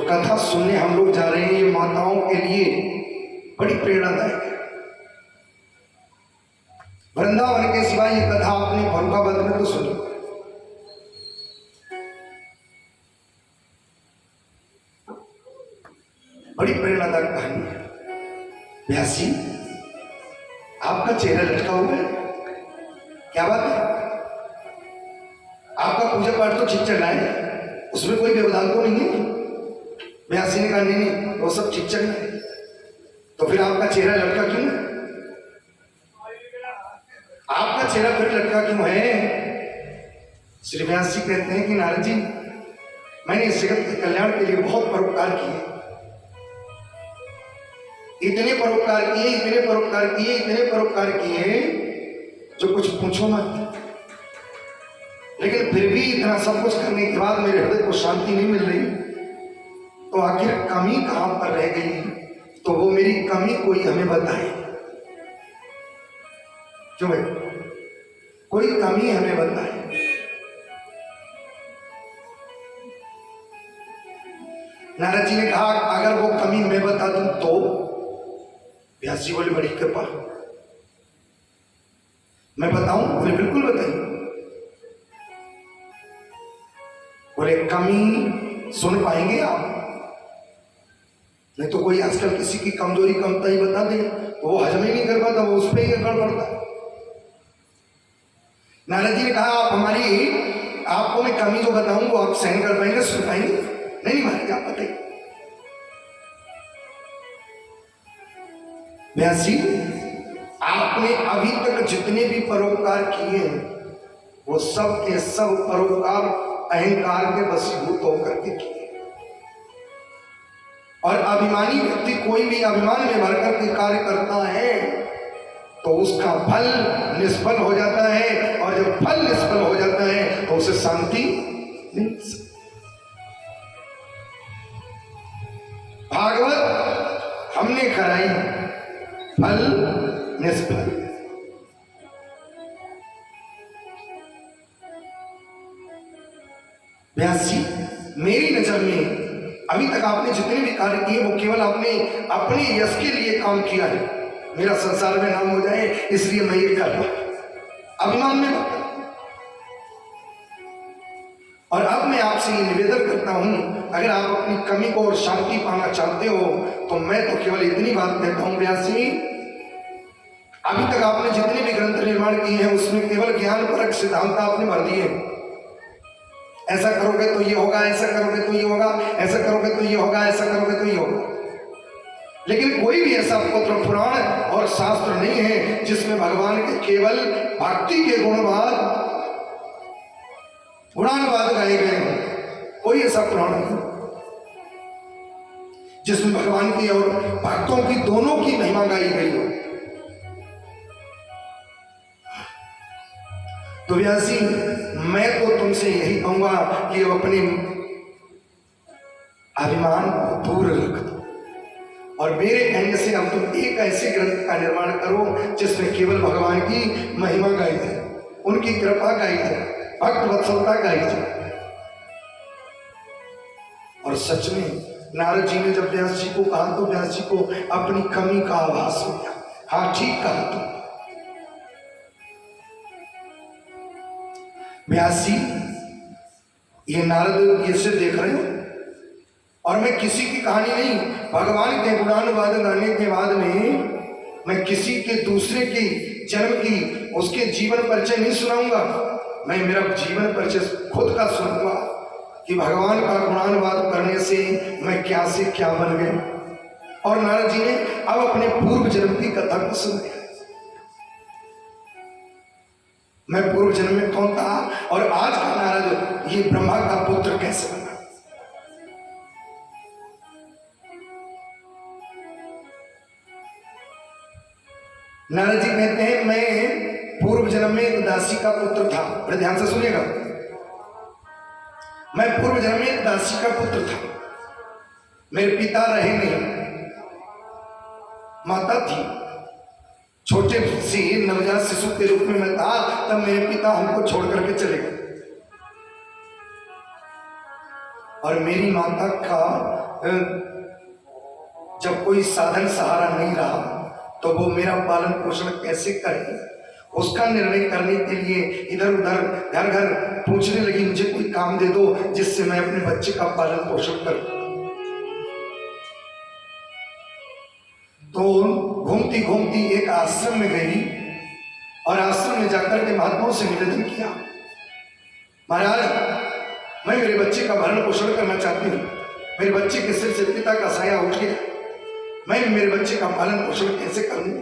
कथा सुनने हम लोग जा रहे हैं, ये माताओं के लिए बड़ी प्रेरणादायक है। वृंदावन के सिवाय ये कथा आपने फरुखाबाद में तो सुनी। बड़ी प्रेरणादायक कहानी है। व्यासी, आपका चेहरा लटका हुआ है, क्या बात है? आपका पूजा पाठ तो ठीक चल रहा है, उसमें कोई व्यवधान तो नहीं है? व्यासी ने कहा नहीं नहीं, वो सब ठीक चल रहा है। तो फिर आपका चेहरा लटका क्यों है? आपका चेहरा फिर लटका क्यों है? श्री व्यास जी कहते हैं कि नारद जी, मैंने इस जगत के कल्याण के लिए बहुत परोपकार किए, इतने परोपकार किए, इतने परोपकार किए, इतने परोपकार किए, जो कुछ पूछो मत। लेकिन फिर भी इतना सब कुछ करने के बाद मेरे हृदय को शांति नहीं मिल रही। तो आखिर कमी कहां पर रह गई? तो वो मेरी कमी कोई हमें बताए। क्यों भाई? कोई कमी हमें बताए। नारद जी ने कहा अगर वो कमी मैं बता दूं तो? व्यास जी बोले बड़ी कृपा, मैं बताऊं? बोले बिल्कुल बताइए। बोले कमी सुन पाएंगे आप? नहीं तो कोई आजकल किसी की कमजोरी कमता ही बता दे तो वो हजम ही नहीं कर पाता, वो उस पर ही गड़बड़ता है। नारद जी ने कहा आपको मैं कमी जो बताऊं वो आप सहन कर पाएंगे, सुन पाएंगे? नहीं महाराज आप बताइए। व्यास जी, आपने अभी तक जितने भी परोपकार किए हैं वो सब के सब परोपकार अहंकार के वशीभूत होकर के किए। और अभिमानी व्यक्ति कोई भी अभिमान में भर करके कार्य करता है तो उसका फल निष्फल हो जाता है, और जब फल निष्फल हो जाता है तो उसे शांति नहीं। भागवत हमने कराई, फल निष्फल। व्यास जी, मेरी नजर में अभी तक आपने जितने भी कार्य किए वो केवल आपने अपने यश के लिए काम किया है, मेरा संसार में नाम हो जाए इसलिए मैं ये कर रहा हूं, अभिमान में बता। और अब मैं आपसे ये निवेदन करता हूं, अगर आप अपनी कमी को और शांति पाना चाहते हो तो मैं तो केवल इतनी बात कहता हूं व्यास जी, अभी तक आपने जितने भी ग्रंथ निर्माण किए हैं उसमें केवल ज्ञान परक सिद्धांत आपने भर दिए। ऐसा करोगे तो ये होगा, ऐसा करोगे तो ये होगा, ऐसा करोगे तो ये होगा, ऐसा करोगे तो ये होगा। लेकिन कोई भी ऐसा पत्र पुराण और शास्त्र नहीं है जिसमें भगवान के केवल भक्ति के गुणानुवाद गाए गए हों। कोई ऐसा पुराण नहीं जिसमें भगवान की और भक्तों की दोनों की महिमा गाई गई हो। तो व्यास जी, मैं तो तुमसे यही कहूंगा कि अपने अभिमान को दूर रख दो और मेरे कहने से अब तुम एक ऐसे ग्रंथ का निर्माण करो जिसमें केवल भगवान की महिमा गाई जाए, उनकी कृपा गाई जाए, भक्त वत्सलता गाई जाए। और सच में नारद जी ने जब व्यास जी को कहा तो व्यास जी को अपनी कमी का आभास हो गया। हाँ, ठीक कहा तुम व्यास जी, ये नारद ये से देख रहे हो और मैं किसी की कहानी नहीं, भगवान के गुणानुवाद गाने के बाद में मैं किसी के दूसरे की जन्म की उसके जीवन परिचय नहीं सुनाऊंगा। मैं मेरा जीवन परिचय खुद का सुनाऊंगा कि भगवान का गुणानुवाद करने से मैं क्या से क्या बन गया। और नारद जी ने अब अपने पूर्व जन्म की कथा को सुनाया। मैं पूर्व जन्म में कौन था और आज का नारद ये ब्रह्मा का पुत्र कैसे बना। नारद जी कहते हैं, मैं पूर्व जन्म में एक दासी का पुत्र था। बड़े ध्यान से सुनिएगा। मैं पूर्व जन्म में एक दासी का पुत्र था। मेरे पिता रहे नहीं, माता थी। छोटे सी नवजात शिशु के रूप में मैं था, तब मेरे पिता हमको छोड़ करके चले गए और मेरी माता का जब कोई साधन सहारा नहीं रहा तो वो मेरा पालन पोषण कैसे करे, उसका निर्णय करने के लिए इधर उधर घर घर पूछने लगी, मुझे कोई काम दे दो जिससे मैं अपने बच्चे का पालन पोषण करूं। तो घूमती घूमती एक आश्रम में गई और आश्रम में जाकर के महात्माओं से निवेदन किया, महाराज, मैं मेरे बच्चे का भरण पोषण करना चाहती हूँ। मेरे बच्चे के सिर से पिता का साया उठ गया, मैं मेरे बच्चे का पालन पोषण कैसे करूं?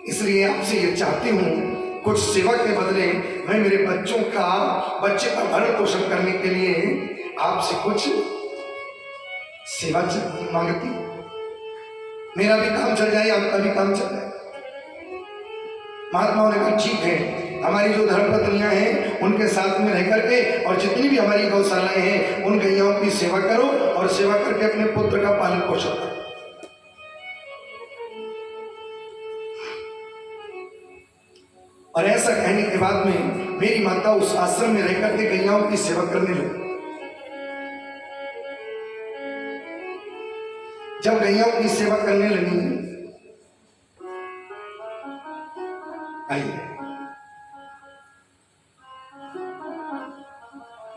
इसलिए आपसे ये चाहती हूँ, कुछ सेवा के बदले मैं मेरे बच्चे का भरण पोषण करने के लिए आपसे कुछ सेवा मांगती। मेरा भी काम चल जाए, आपका भी काम चल जाए। महात्माओं ने कहा, ठीक है, हमारी जो धर्मपत्नियां हैं उनके साथ में रह करके और जितनी भी हमारी गौशालाएं हैं उन गैयाओं की सेवा करो और सेवा करके अपने पुत्र का पालन पोषण करो। और ऐसा कहने के बाद में मेरी माता उस आश्रम में रह करके गैयाओं की सेवा करने लगी। जब गैयाओं की सेवा करने लगी,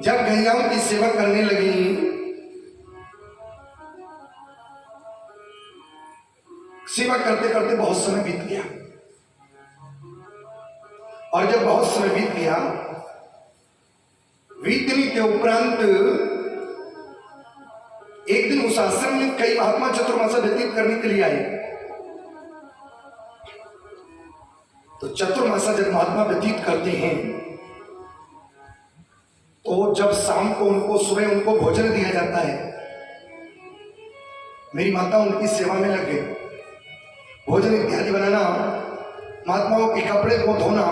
जब गैयाओं की सेवा करने लगी, सेवा करते करते बहुत समय बीत गया और जब बहुत समय बीत गया, बीतने के उपरांत एक दिन उस आश्रम में कई महात्मा चतुर्मासा व्यतीत करने के लिए आए। तो चतुर्मासा जब महात्मा व्यतीत करते हैं तो जब शाम को उनको, सुबह उनको भोजन दिया जाता है, मेरी माता उनकी सेवा में लग गई। भोजन इत्यादि बनाना, महात्माओं के कपड़े को धोना,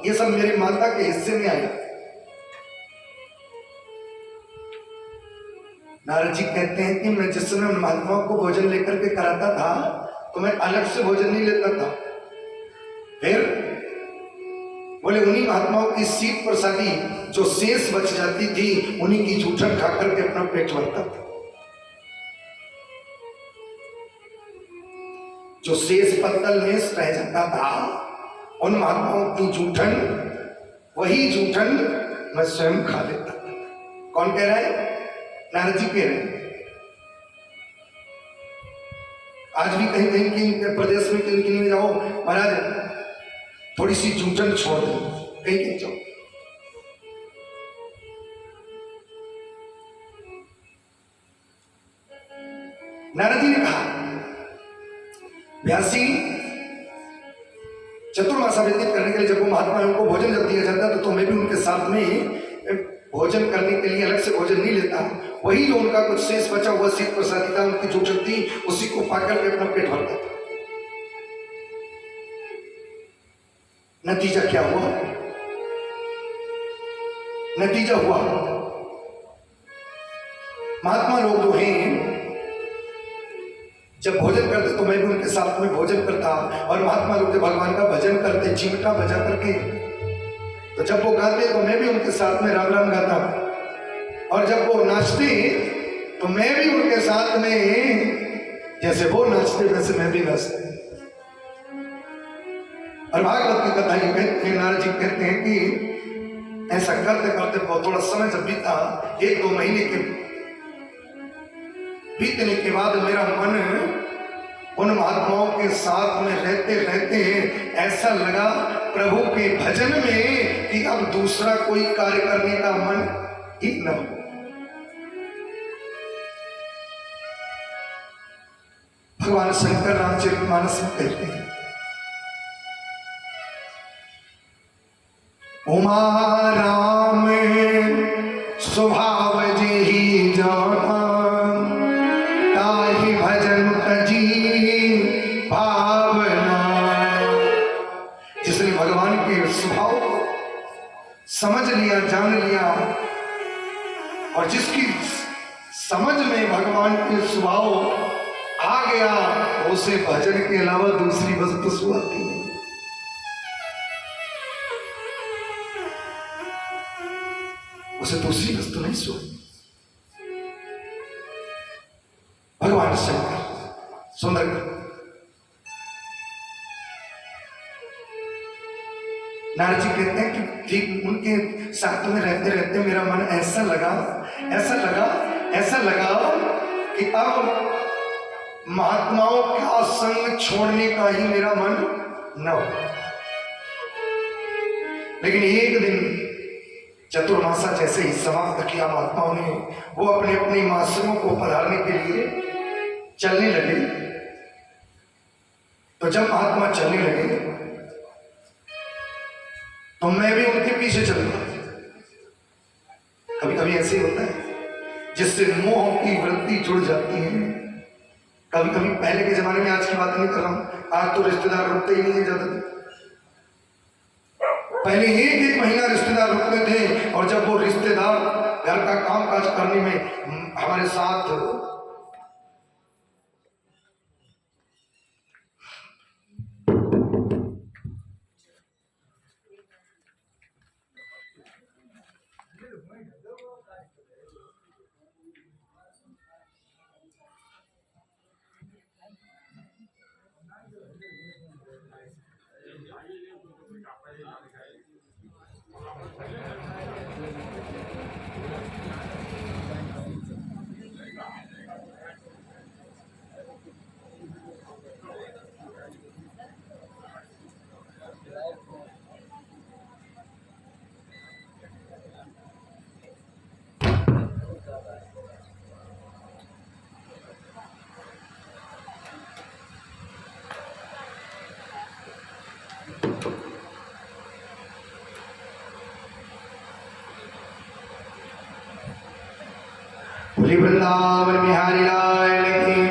ये सब मेरी माता के हिस्से में आए। नारद जी कहते हैं कि मैं जिस समय उन महात्माओं को भोजन लेकर के कराता था तो मैं अलग से भोजन नहीं लेता था। फिर बोले उन्हीं महात्माओं की शीत प्रसादी जो शेष बच जाती थी, उन्हीं की जूठन खा करके अपना पेट भरता था। जो शेष पत्तल में रह जाता था, उन महात्माओं की जूठन, वही जूठन मैं स्वयं खा लेता था। कौन कह रहा है? नारद जी कह रहे हैं। आज भी कहीं कहीं की प्रदेश में कहीं कहीं में जाओ महाराज, थोड़ी सी जूठन छोड़ दो, कहीं कहीं जाओ। नारद जी ने कहा, व्यासी चतुर्मासा व्यतीत करने के लिए जब वो महात्मा उनको भोजन जब दिया जाता तो मैं भी उनके साथ में भोजन करने के लिए अलग से भोजन नहीं लेता। वही जो उनका कुछ शेष बचा हुआ शीत प्रसादी था, उनकी जो थी, उसी को पाकर के अपना पेट भरता था। नतीजा क्या हुआ? नतीजा हुआ महात्मा लोग जो हैं जब भोजन करते तो मैं भी उनके साथ में भोजन करता, और महात्मा लोग जब भगवान का भजन करते चिमटा बजा करके, तो जब वो गाते तो मैं भी उनके साथ में राम राम गाता, और जब वो नाचते तो मैं भी उनके साथ में, जैसे वो नाचते वैसे मैं भी नाचते। और भागवत की कथा ये कहते हैं, नारद जी कहते हैं कि ऐसा करते करते बहुत थोड़ा समय जब बीता, 1-2 महीने के बीतने के बाद मेरा मन उन महात्माओं के साथ में रहते रहते ऐसा लगा प्रभु के भजन में कि अब दूसरा कोई कार्य करने का मन ही न हो। भगवान शंकर रामचरितमानस में कहते हैं, उमा राम स्वभाव जेहि जाना, ताहि भजन तजी भावना। जिसने भगवान के स्वभाव को समझ लिया, जान लिया, और जिसकी समझ में भगवान के स्वभाव आ गया, उसे भजन के अलावा दूसरी वस्तु सुहाती नहीं। उसे दूसरी वस्तु नहीं सुहाती। भगवान शंकर सुंदर नारद जी कहते हैं कि ठीक उनके साथ में रहते रहते मेरा मन ऐसा लगा कि अब महात्माओं का संग छोड़ने का ही मेरा मन न हो। लेकिन एक दिन चतुर्मासा जैसे ही समाप्त किया महात्माओं ने, वो अपने अपने मासरों को पधारने के लिए चलने लगे। तो जब महात्मा चलने लगे तो मैं भी उनके पीछे चल रहा। कभी कभी ऐसे ही होता है, जिससे मोह की वृत्ति जुड़ जाती है। कभी कभी पहले के जमाने में, आज की बात नहीं कर रहा हूं, आज तो रिश्तेदार रुकते ही नहीं है ज्यादा। पहले 1-1 महीना रिश्तेदार रुकते थे, और जब वो रिश्तेदार घर का काम काज करने में हमारे साथ वृंदावन बिहारी लाल की।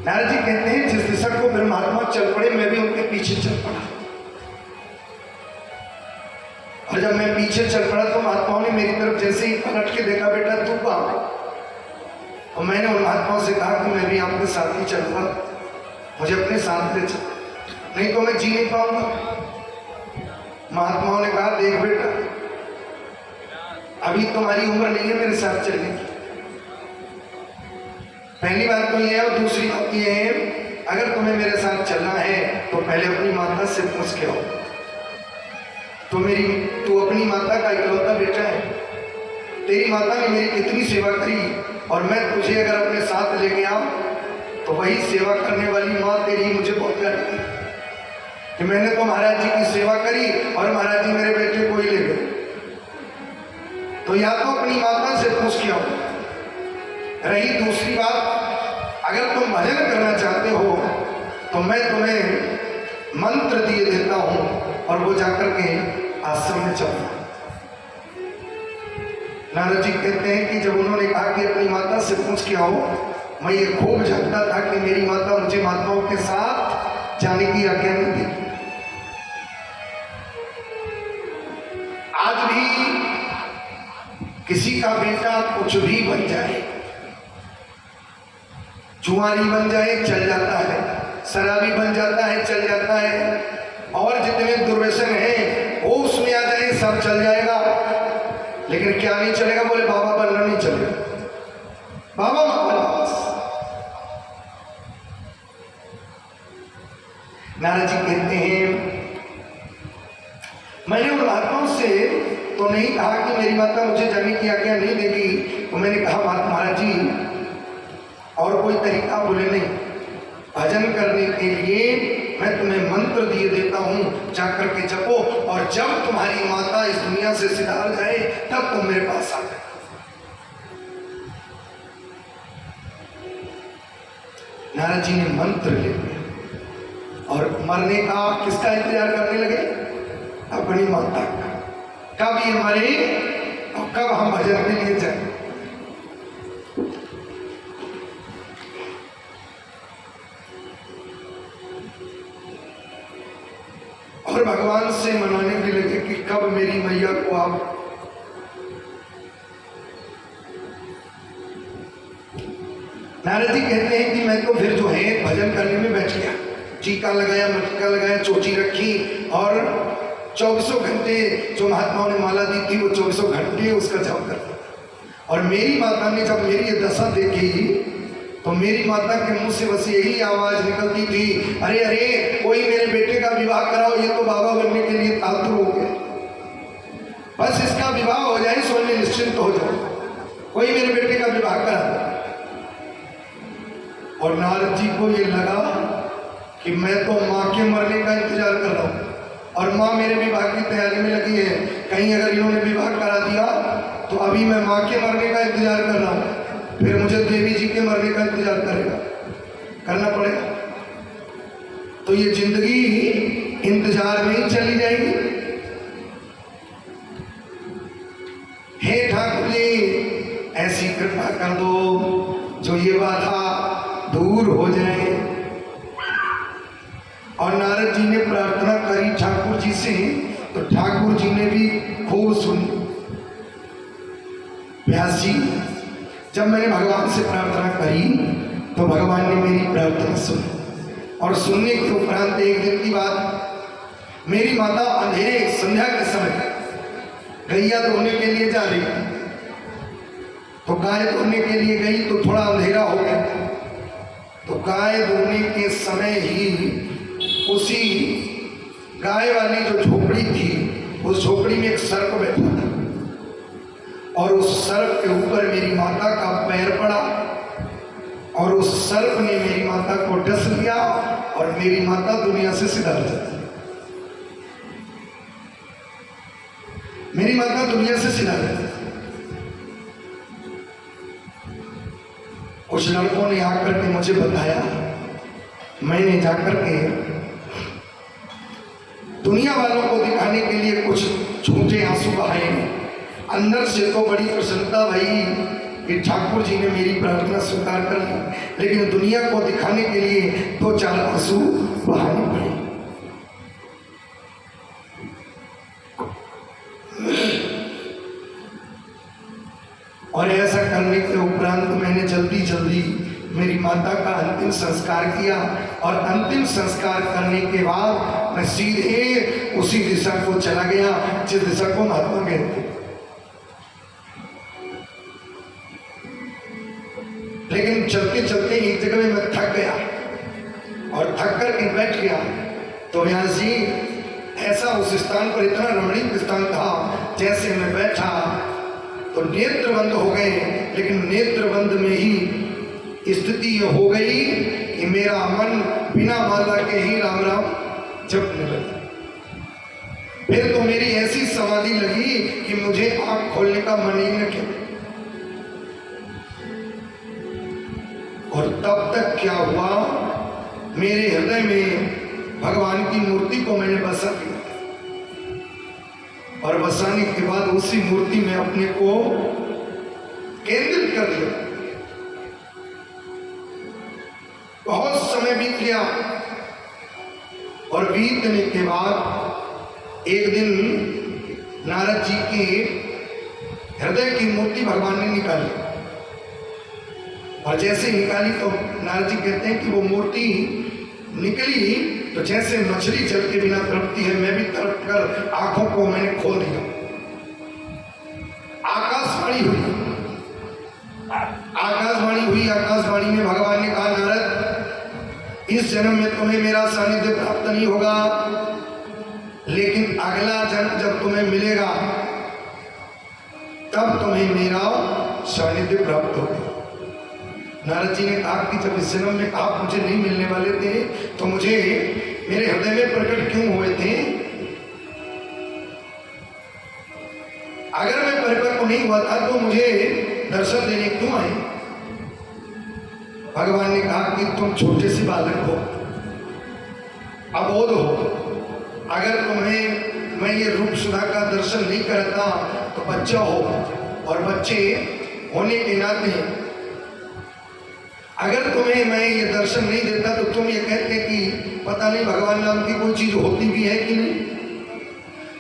नारद जी कहते हैं, जिस दिशा को ब्रह्मात्मा चल पड़े मैं भी उनके पीछे चल पड़ा, और जब मैं पीछे चल पड़ा तो महात्माओं ने मेरी तरफ जैसे ही पलट के देखा, बेटा तू कहाँ? और मैंने उन महात्माओं से कहा कि मैं भी आपके साथ ही चलूंगा, मुझे अपने साथ ले चल, नहीं तो मैं जी नहीं पाऊंगा। महात्माओं ने कहा, देख बेटा अभी तुम्हारी उम्र नहीं है मेरे साथ चलने की, पहली बात तो ये है। और दूसरी बात ये है, अगर तुम्हें मेरे साथ चलना है तो पहले अपनी माता से पूछ के आओ। तू अपनी माता का इकलौता बेटा है, तेरी माता ने मेरी कितनी सेवा करी, और मैं तुझे अगर अपने साथ लेके आऊं तो वही सेवा करने वाली माँ तेरी मुझे बहुत प्यारी थी कि मैंने तो महाराज जी की सेवा करी और महाराज जी मेरे बेटे को ही ले गए। तो या तो अपनी माता से पूछ के आओ। रही दूसरी बात, अगर तुम भजन करना चाहते हो तो मैं तुम्हें मंत्र दिए देता हूं और वो जाकर के आश्रम में चलना। नारद जी कहते हैं कि जब उन्होंने कहा कि अपनी माता से पूछ के आओ, मैं ये खूब जानता था कि मेरी माता मुझे महात्माओं के साथ जाने की आज्ञा नहीं देती। आज भी किसी का बेटा कुछ भी बन जाए, जुआरी बन जाए चल जाता है, शराबी बन जाता है चल जाता है, और जितने दुर्व्यसन हैं वो उसमें आ जाए सब चल जाएगा। लेकिन क्या नहीं चलेगा? बोले बाबा बनना नहीं चलेगा, बाबा मत बनना। नारद जी कहते हैं मैंने उन महात्माओं से तो नहीं कहा कि मेरी माता मुझे जाने की आज्ञा नहीं देगी, तो मैंने कहा महाराज जी और कोई तरीका? बोले नहीं, भजन करने के लिए मैं तुम्हें मंत्र दिए देता हूं, जाकर के जपो, और जब तुम्हारी माता इस दुनिया से सिधार जाए तब तुम मेरे पास आ गए। नारद जी ने मंत्र ले लिया और मरने का किसका इंतजार करने लगे? अपनी माता का। कब ये मरे और कब हम भजन के लिए जाए। और भगवान से मनाने भी लगे कि कब मेरी मैया को आप नारद जी कहते हैं कि मैं तो फिर जो है भजन करने में बैठ गया, टीका लगाया, मटका लगाया, चोटी रखी और 24 घंटे जो महात्माओं ने माला दी थी वो 24 घंटे उसका जप करता। और मेरी माता ने जब मेरी ये दशा देखी तो मेरी माता के मुंह से बस यही आवाज निकलती थी, अरे अरे कोई मेरे बेटे का विवाह कराओ, ये तो बाबा बनने के लिए आतुर हो गया, बस इसका विवाह हो जाए सो में निश्चिंत हो जाए, कोई मेरे बेटे का विवाह करा दो। और नारद जी को ये लगा कि मैं तो माँ के मरने का इंतजार कर रहा हूँ और माँ मेरे विवाह की तैयारी में लगी है, कहीं अगर इन्होंने विवाह करा दिया तो अभी मैं माँ के मरने का इंतजार कर रहा हूँ, फिर मुझे देवी जी के मरने का इंतजार करना पड़ेगा। तो ये जिंदगी इंतजार में ही चली जाएगी। हे ठाकुर जी ऐसी कृपा कर दो जो ये बाधा दूर हो जाए। और नारद जी ने प्रार्थना करी ठाकुर जी से, तो ठाकुर जी ने भी खूब सुनी। व्यास जी जब मैंने भगवान से प्रार्थना करी तो भगवान ने मेरी प्रार्थना सुनी, और सुनने के उपरांत एक दिन की बात, मेरी माता अंधेरे संध्या के समय गैया धोने के लिए जा रही, तो गाय धोने के लिए गई तो थोड़ा अंधेरा हो गया, तो गाय धोने के समय ही उसी गाय वाली जो झोपड़ी थी उस झोपड़ी में एक सर्प बैठा था, और उस सर्प के ऊपर मेरी माता का पैर पड़ा और उस सर्प ने मेरी माता को डस लिया और मेरी माता दुनिया से सिधार जाती। मेरी माता दुनिया से सिधार जाती। कुछ लड़कों ने आकर के मुझे बताया, मैंने जाकर के दुनिया वालों को दिखाने के लिए कुछ झूठे आंसू बहाए। अंदर से तो बड़ी प्रसन्नता भई कि ठाकुर जी ने मेरी प्रार्थना स्वीकार कर ली, लेकिन दुनिया को दिखाने के लिए 2-4 आंसू बहाने पड़े। और ऐसा करने के उपरांत मैंने जल्दी जल्दी मेरी माता का अंतिम संस्कार किया, और अंतिम संस्कार करने के बाद मैं सीधे उसी दिशा को चला गया जिस दिशा को महात्मा कहते। लेकिन चलते चलते एक जगह में मैं थक गया और थक कर के बैठ गया, तो व्यास जी ऐसा उस स्थान पर इतना रमणीक स्थान था, जैसे मैं बैठा तो नेत्र बंद हो गए, लेकिन नेत्र बंद में ही स्थिति ये हो गई कि मेरा मन बिना माला के ही राम राम जपने लगा। फिर तो मेरी ऐसी समाधि लगी कि मुझे आंख खोलने का मन ही न किया। और तब तक क्या हुआ, मेरे हृदय में भगवान की मूर्ति को मैंने बसा दिया और बसाने के बाद उसी मूर्ति में अपने को केंद्रित कर दिया। बहुत समय बीत गया और बीतने के बाद एक दिन नारद जी के हृदय की मूर्ति भगवान ने निकाली और जैसे निकाली तो नारद जी कहते हैं कि वो मूर्ति निकली तो जैसे मछली जल के बिना तड़पती है, मैं भी तड़प कर आंखों को मैंने खोल दिया। आकाशवाणी हुई, आकाशवाणी हुई। आकाशवाणी में भगवान ने कहा, नारद, इस जन्म में तुम्हें मेरा सानिध्य प्राप्त नहीं होगा, लेकिन अगला जन्म जब तुम्हें मिलेगा तब तुम्हें मेरा सानिध्य प्राप्त होगा। नारद जी ने कहा कि जब इस जन्म में आप मुझे नहीं मिलने वाले थे तो मुझे मेरे हृदय में प्रकट क्यों हुए थे? अगर मैं परिपक्व नहीं हुआ था तो मुझे दर्शन देने क्यों आए? भगवान ने कहा कि तुम छोटे से बालक हो, अबोध हो। अगर तुम्हें मैं ये रूप सुधा का दर्शन नहीं करता तो बच्चा हो, और बच्चे होने के नाते अगर तुम्हें मैं ये दर्शन नहीं देता तो तुम ये कहते कि पता नहीं भगवान नाम की कोई चीज होती भी है कि नहीं।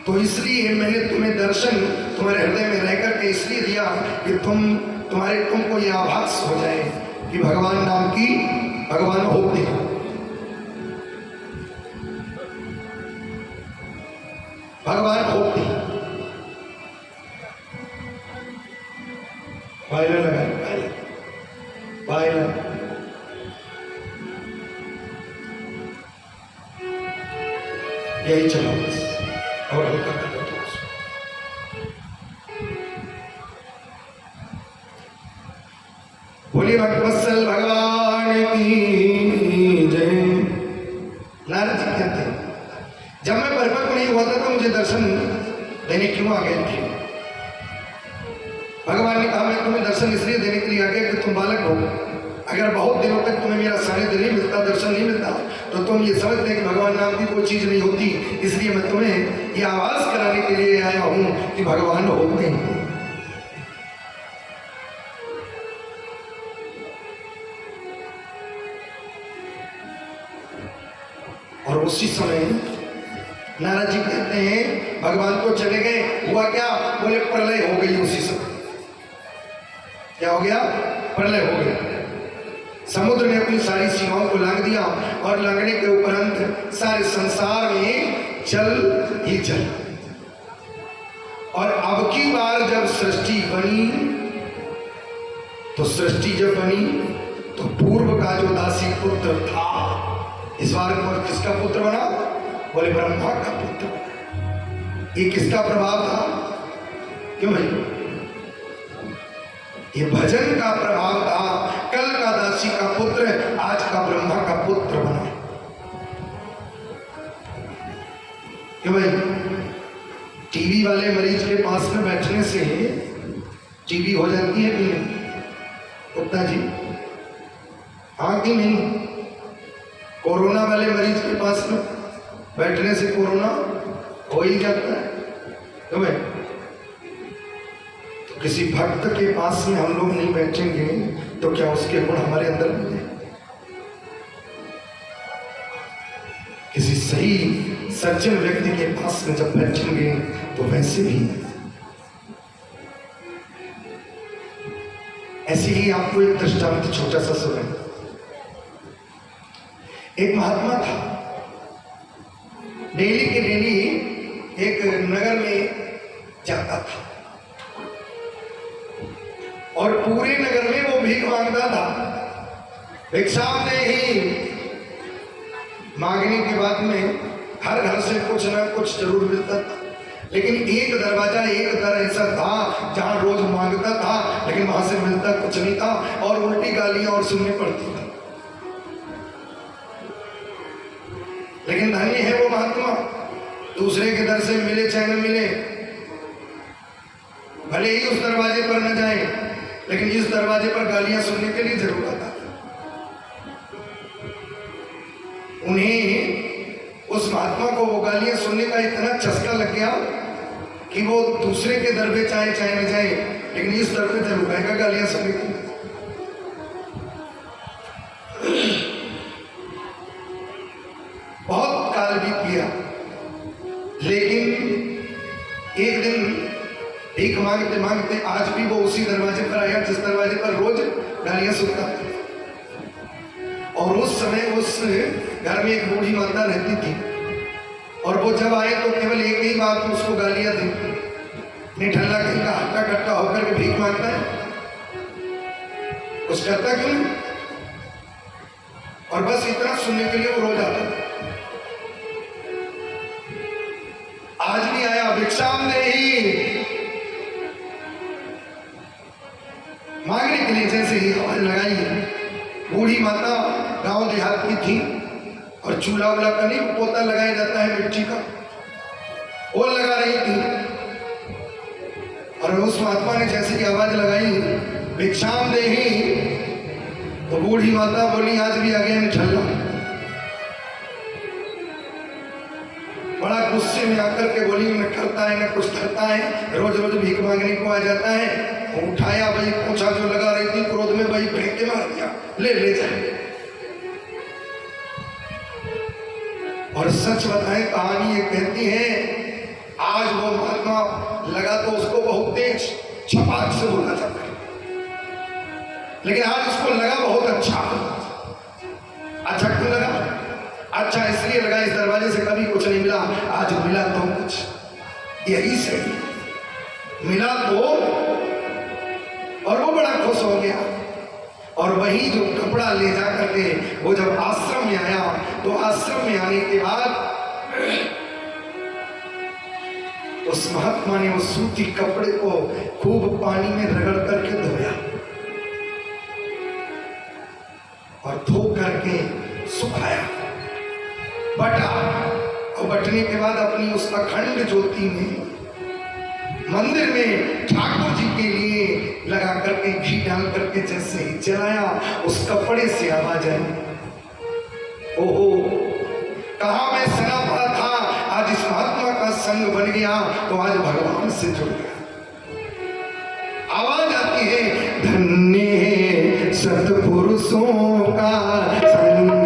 तो इसलिए मैंने तुम्हें दर्शन तुम्हारे हृदय में रह करके इसलिए दिया कि तुमको ये आभास हो जाए कि भगवान नाम की भगवान होते हैं। भगवान होते हैं। पायला लगा, पायला यही चला बस, और हल्का कर दो। बोलिए भक्तवत्सल भगवान की जय। नारद जी कहते हैं, जब मैं परिपक्व नहीं हुआ था तो मुझे दर्शन देने क्यों आ गए थे? भगवान ने कहा, मैं तुम्हें दर्शन इसलिए देने के लिए आ गया कि तुम बालक हो। अगर बहुत दिनों तक तुम्हें मेरा सानिध्य नहीं मिलता, दर्शन नहीं मिलता, तो तुम ये समझते कि भगवान नाम की कोई चीज नहीं होती। इसलिए मैं तुम्हें ये आवाज कराने के लिए आया हूं कि भगवान होते हैं। और उसी समय नारद जी कहते हैं, भगवान तो चले गए, हुआ क्या? बोले प्रलय हो गई उसी समय। क्या हो गया? प्रलय हो गया। समुद्र ने अपनी सारी सीमाओं को लांघ दिया और लांघने के उपरांत सारे संसार में जल ही जल। और अब की बार जब सृष्टि बनी, तो सृष्टि जब बनी तो पूर्व का जो दासी पुत्र था, इस बार किसका पुत्र बना? बोले ब्रह्मा का पुत्र। ये किसका प्रभाव था? क्यों भाई? ये भजन का प्रभाव था। कल का दासी का पुत्र आज का ब्रह्मा का पुत्र बना। क्यों भाई? टीबी वाले मरीज के पास में बैठने से टीबी हो जाती है कि नहीं? गुप्ता जी, हाँ कि नहीं? कोरोना वाले मरीज के पास में बैठने से कोरोना हो ही जाता है। क्यों भाई? तो किसी भक्त के पास में हम लोग नहीं बैठेंगे तो क्या उसके गुण हमारे अंदर नहीं है? किसी सही सज्जन व्यक्ति के पास में जब बैठेंगे तो वैसे भी। ऐसे ही आपको एक दृष्टांत छोटा सा सुनाए। एक महात्मा था, डेली के डेली एक नगर में जाता था और पूरे नगर में वो भीख मांगता था। भिक्षाम ने ही मांगने के बाद में हर घर से कुछ ना कुछ जरूर मिलता था। लेकिन एक दरवाजा, एक दर ऐसा था जहां रोज मांगता था लेकिन वहां से मिलता कुछ नहीं था और उल्टी गालियां और सुननी पड़ती थी। लेकिन धन्य है वो महात्मा, दूसरे के दर से मिले चाहे न मिले, भले ही उस दरवाजे पर न जाए लेकिन इस दरवाजे पर गालियां सुनने के लिए जरूर आता था। उन्हें उस महात्मा को वो गालियां सुनने का इतना चस्का लग गया कि वो दूसरे के दर पे चाहे न जाए लेकिन इस दर पे जरूर आएगा गालियां सुनने के लिए। बहुत काल बीत गया, लेकिन एक दिन भीख मांगते मांगते आज भी वो उसी दरवाजे पर आया जिस दरवाजे पर रोज गालियां सुनता था। और उस समय उस घर में एक बूढ़ी माता रहती थी और वो जब आए तो केवल एक ही बात में उसको गालियां दी, निठल्ला कहीं का हट्टा कट्टा होकर के भीख मांगता है, कुछ करता क्यों नहीं? और बस इतना सुनने के लिए वो रोज आता था। आज भी आया, भिक्षाम नहीं मांगने के लिए जैसे ही आवाज लगाई। बूढ़ी माता गांव देहात की थी और चूल्हा वूल्हा का नहीं पोता लगाया जाता है मिट्टी का, वो लगा रही थी। और उस महात्मा ने जैसे ही आवाज लगाई भिक्षाम देही, तो बूढ़ी माता बोली आज भी आ गया निठल्ला। बड़ा गुस्से में आकर के बोली न करता है न कुछ करता है, रोज रोज भीख मांगने को आ जाता है। उठाया भाई पोछा जो लगा रही थी क्रोध में भाई फेंक के मार दिया, ले जाए। और सच बताएं कहानी ये कहती है आज वो महात्मा लगा तो उसको बहुत तेज छपाक से बोला जाता है, लेकिन आज उसको लगा बहुत अच्छा। अच्छा क्यों लगा? अच्छा इसलिए लगा इस दरवाजे से कभी कुछ नहीं मिला, आज मिला तो कुछ, यही सही मिला तो। और वो बड़ा खुश हो गया और वही जो कपड़ा ले जा करके वो जब आश्रम में आया तो आश्रम में आने के बाद उस महात्मा ने उस सूती कपड़े को खूब पानी में रगड़ करके धोया और धो करके सुखाया, बटा। और बटने के बाद अपनी उस अखंड ज्योति में मंदिर में ठाकुर जी के लिए लगा करके घी डाल करके जैसे ही जलाया उस कपड़े से आवाज आई, ओहो कहा मैं सना पड़ा था, आज इस महात्मा का संग बन गया तो आज भगवान से जुड़ गया। आवाज आती है धन्य है सत्पुरुषों का संग।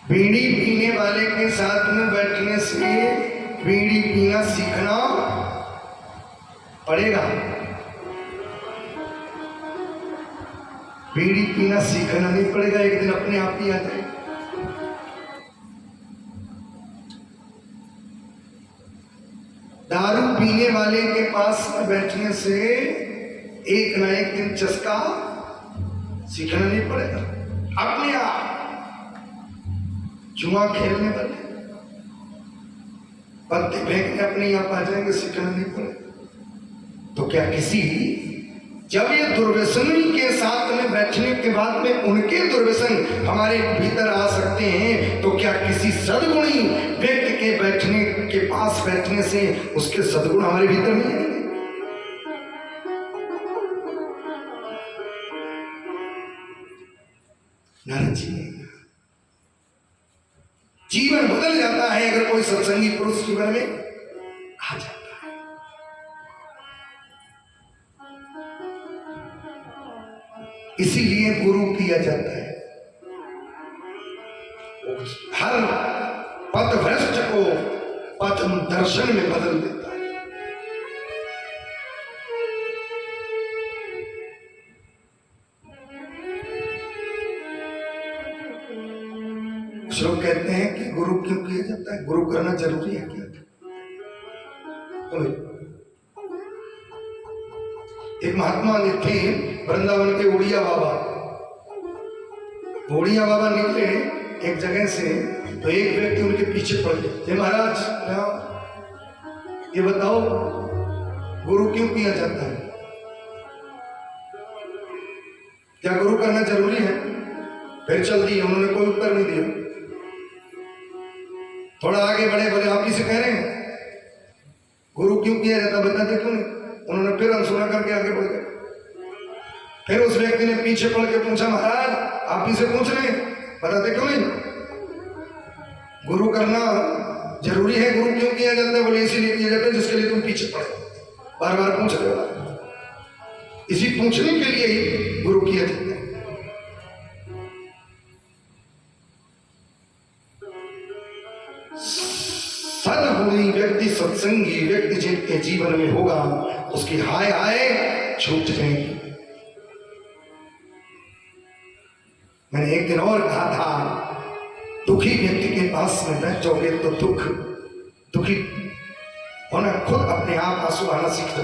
बीड़ी पीने वाले के साथ में बैठने से बीड़ी पीना सीखना पड़ेगा। बीड़ी पीना सीखना नहीं पड़ेगा, एक दिन अपने आप ही आ जाएगा। दारू पीने वाले के पास बैठने से एक न एक दिन चस्का सीखना नहीं पड़ेगा। अपने आप जुआ खेलने वाले पत्ते फेंकने अपने आप आ जाएंगे, सीखना नहीं पड़ेगा। तो क्या किसी जब ये दुर्व्यसनी के साथ में बैठने के बाद में उनके दुर्व्यसन हमारे भीतर आ सकते हैं, तो क्या किसी सद्गुणी व्यक्ति के बैठने के पास बैठने से उसके सद्गुण हमारे भीतर नहीं आएंगे? नारद जी ने जीवन बदल जाता है अगर कोई सत्संगी पुरुष जीवन में आ जाता है। इसीलिए गुरु किया जाता है। हर पथभ्रष्ट को पथ दर्शन में बदल देता है। कुछ लोग कहते हैं कि गुरु क्यों किया जाता है, गुरु करना जरूरी है क्या? तो एक महात्मा थे वृंदावन के उड़िया बाबा। उड़िया बाबा निकले एक जगह से, तो एक व्यक्ति उनके पीछे पड़ गया। जय महाराज, ये बताओ गुरु क्यों किया जाता है? क्या गुरु करना जरूरी है? फिर चल दिए, उन्होंने कोई उत्तर नहीं दिया। थोड़ा आगे बढ़े, बोले आप किसे कह रहे हैं गुरु क्यों किया जाता, बताते क्यों नहीं? उन्होंने फिर अनसुना करके आगे बढ़ गए। फिर उस व्यक्ति ने पीछे पड़ के पूछा, महाराज आप ही से पूछ रहे हैं, बताते क्यों नहीं? गुरु करना जरूरी है, गुरु क्यों किया जाता है? बोले इसीलिए किया जाता है जिसके लिए तुम पीछे पड़े, बार बार पूछ रहे हो। इसी पूछने के लिए ही गुरु किया जाता है। सद्गुणी व्यक्ति, सत्संगी व्यक्ति जिनके जीवन में होगा, उसकी हाय हाय छूट जाएगी। मैंने एक दिन और कहा था, दुखी व्यक्ति के पास में बैठ जाओगे तो दुखी होना खुद अपने आप आंसू आना सीख दो।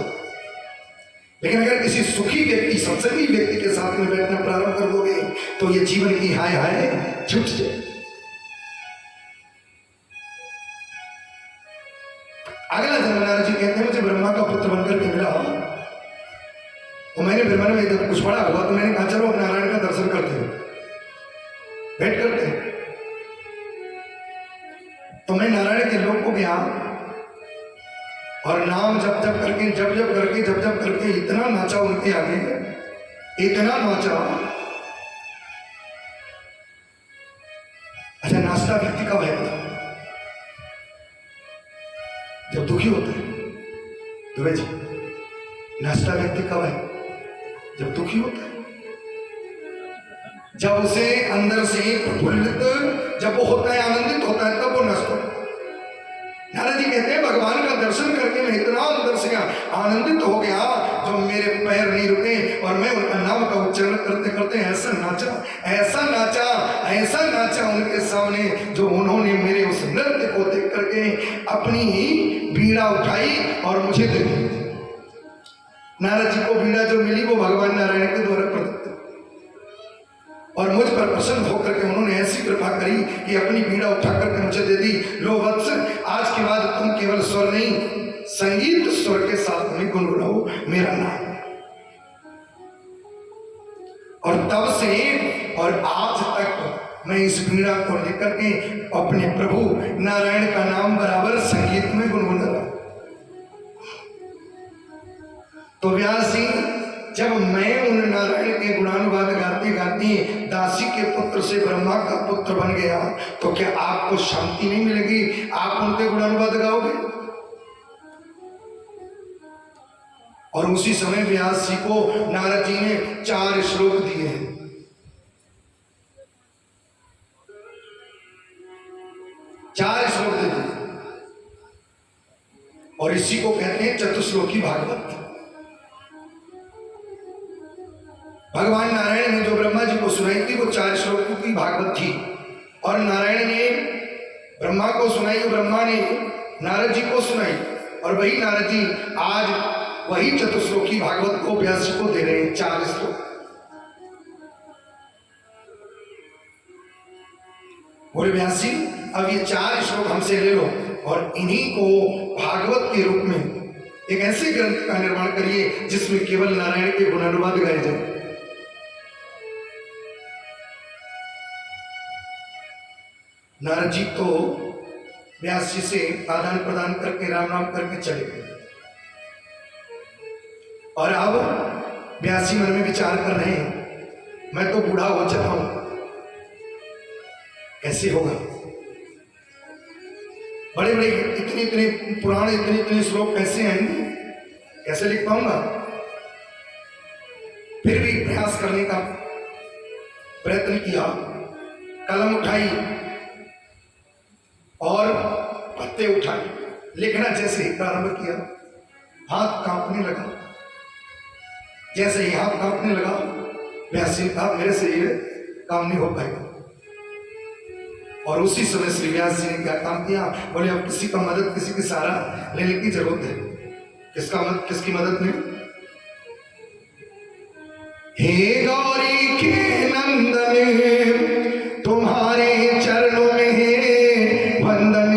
लेकिन अगर किसी सुखी व्यक्ति, सत्संगी व्यक्ति के साथ में बैठना प्रारंभ कर दोगे तो ये जीवन की हाय हाय छूट जाए। अगला जन्म नारद जी कहते हैं मुझे ब्रह्मा का पुत्र बनकर के मिला, तो मैंने ब्रह्मा में जब कुछ बड़ा हुआ तो मैंने कहा चलो नारायण का दर्शन करते हैं, भेंट करते हैं। तो मैं नारायण के लोक को गया और नाम जप जप करके इतना नाचा उनके आगे, इतना नाचा। अच्छा, नाचता व्यक्ति कब है? जब दुखी होता है। दुबे जी, नाचता व्यक्ति कब है? जब दुखी होता है, जब उसे अंदर से प्रफुल्लित, जब वो होता है, आनंदित होता है, तब वो नाचता है। नारद जी कहते हैं भगवान का दर्शन करके मैं इतना अंदर से आनंदित हो गया जो मेरे पैर नहीं रुके और मैं उनका नाम का उच्चारण करते करते ऐसा नाचा उनके सामने, जो उन्होंने मेरे उस नृत्य को देख करके अपनी ही बीड़ा उठाई और मुझे दे दी। नारद जी को बीड़ा जो मिली वो भगवान नारायण के द्वारा प्रदत्त, और मुझ पर प्रसन्न होकर के उन्होंने ऐसी कृपा करी कि अपनी बीड़ा उठा करके मुझे दे दी। लो वत्स, आज के बाद तुम केवल स्वर नहीं, संगीत स्वर के साथ में गुनगुनाओ मेरा नाम। और तब से और आज तक मैं इस बीड़ा को लेकर के अपने प्रभु नारायण का नाम बराबर संगीत में गुनगुना रहा। तो व्यास जी, जब मैं उन नारायण के गुणानुवाद गाते गाते दासी के पुत्र से ब्रह्मा का पुत्र बन गया, तो क्या आपको शांति नहीं मिलेगी? आप उनके गुणानुवाद गाओगे? और उसी समय व्यास जी को नारद जी ने 4 श्लोक दिए हैं। 4 श्लोक दे दिए, और इसी को कहते हैं चतुश्लोकी भागवत। भगवान नारायण ने जो ब्रह्मा जी को सुनाई थी वो 4 श्लोकों की भागवत थी, और नारायण ने ब्रह्मा को सुनाई, ब्रह्मा ने नारद जी को सुनाई, और वही नारद जी आज वही चतुश्लोकी भागवत को व्यास जी को दे रहे हैं 4 श्लोक। बोले व्यास जी अब ये 4 श्लोक हमसे ले लो और इन्हीं को भागवत के रूप में एक ऐसे ग्रंथ का निर्माण करिए जिसमें केवल नारायण के गुणानुवाद गाए जाए। नारद जी तो व्यास जी से आदान प्रदान करके राम नाम करके चले गए और अब व्यास जी मन में विचार कर रहे हैं मैं तो बूढ़ा हो चुका हूं, कैसे होगा? बड़े बड़े इतने इतने पुराने इतने इतने श्लोक कैसे आएंगे, कैसे लिख पाऊंगा? फिर भी प्रयास करने का प्रयत्न किया, कलम उठाई और पत्ते उठाए, लिखना जैसे ही प्रारंभ किया हाथ कांपने लगा। जैसे ही हाथ कांपने लगा व्यास जी कहा मेरे से ये काम नहीं हो पाएगा। और उसी समय श्री व्यास जी ने क्या काम किया? बोले अब किसी का मदद, किसी की सहारा लेने की जरूरत है। किसकी मदद ने? हे गौरी के नंदन तुम्हारे चरणों में है वंदन,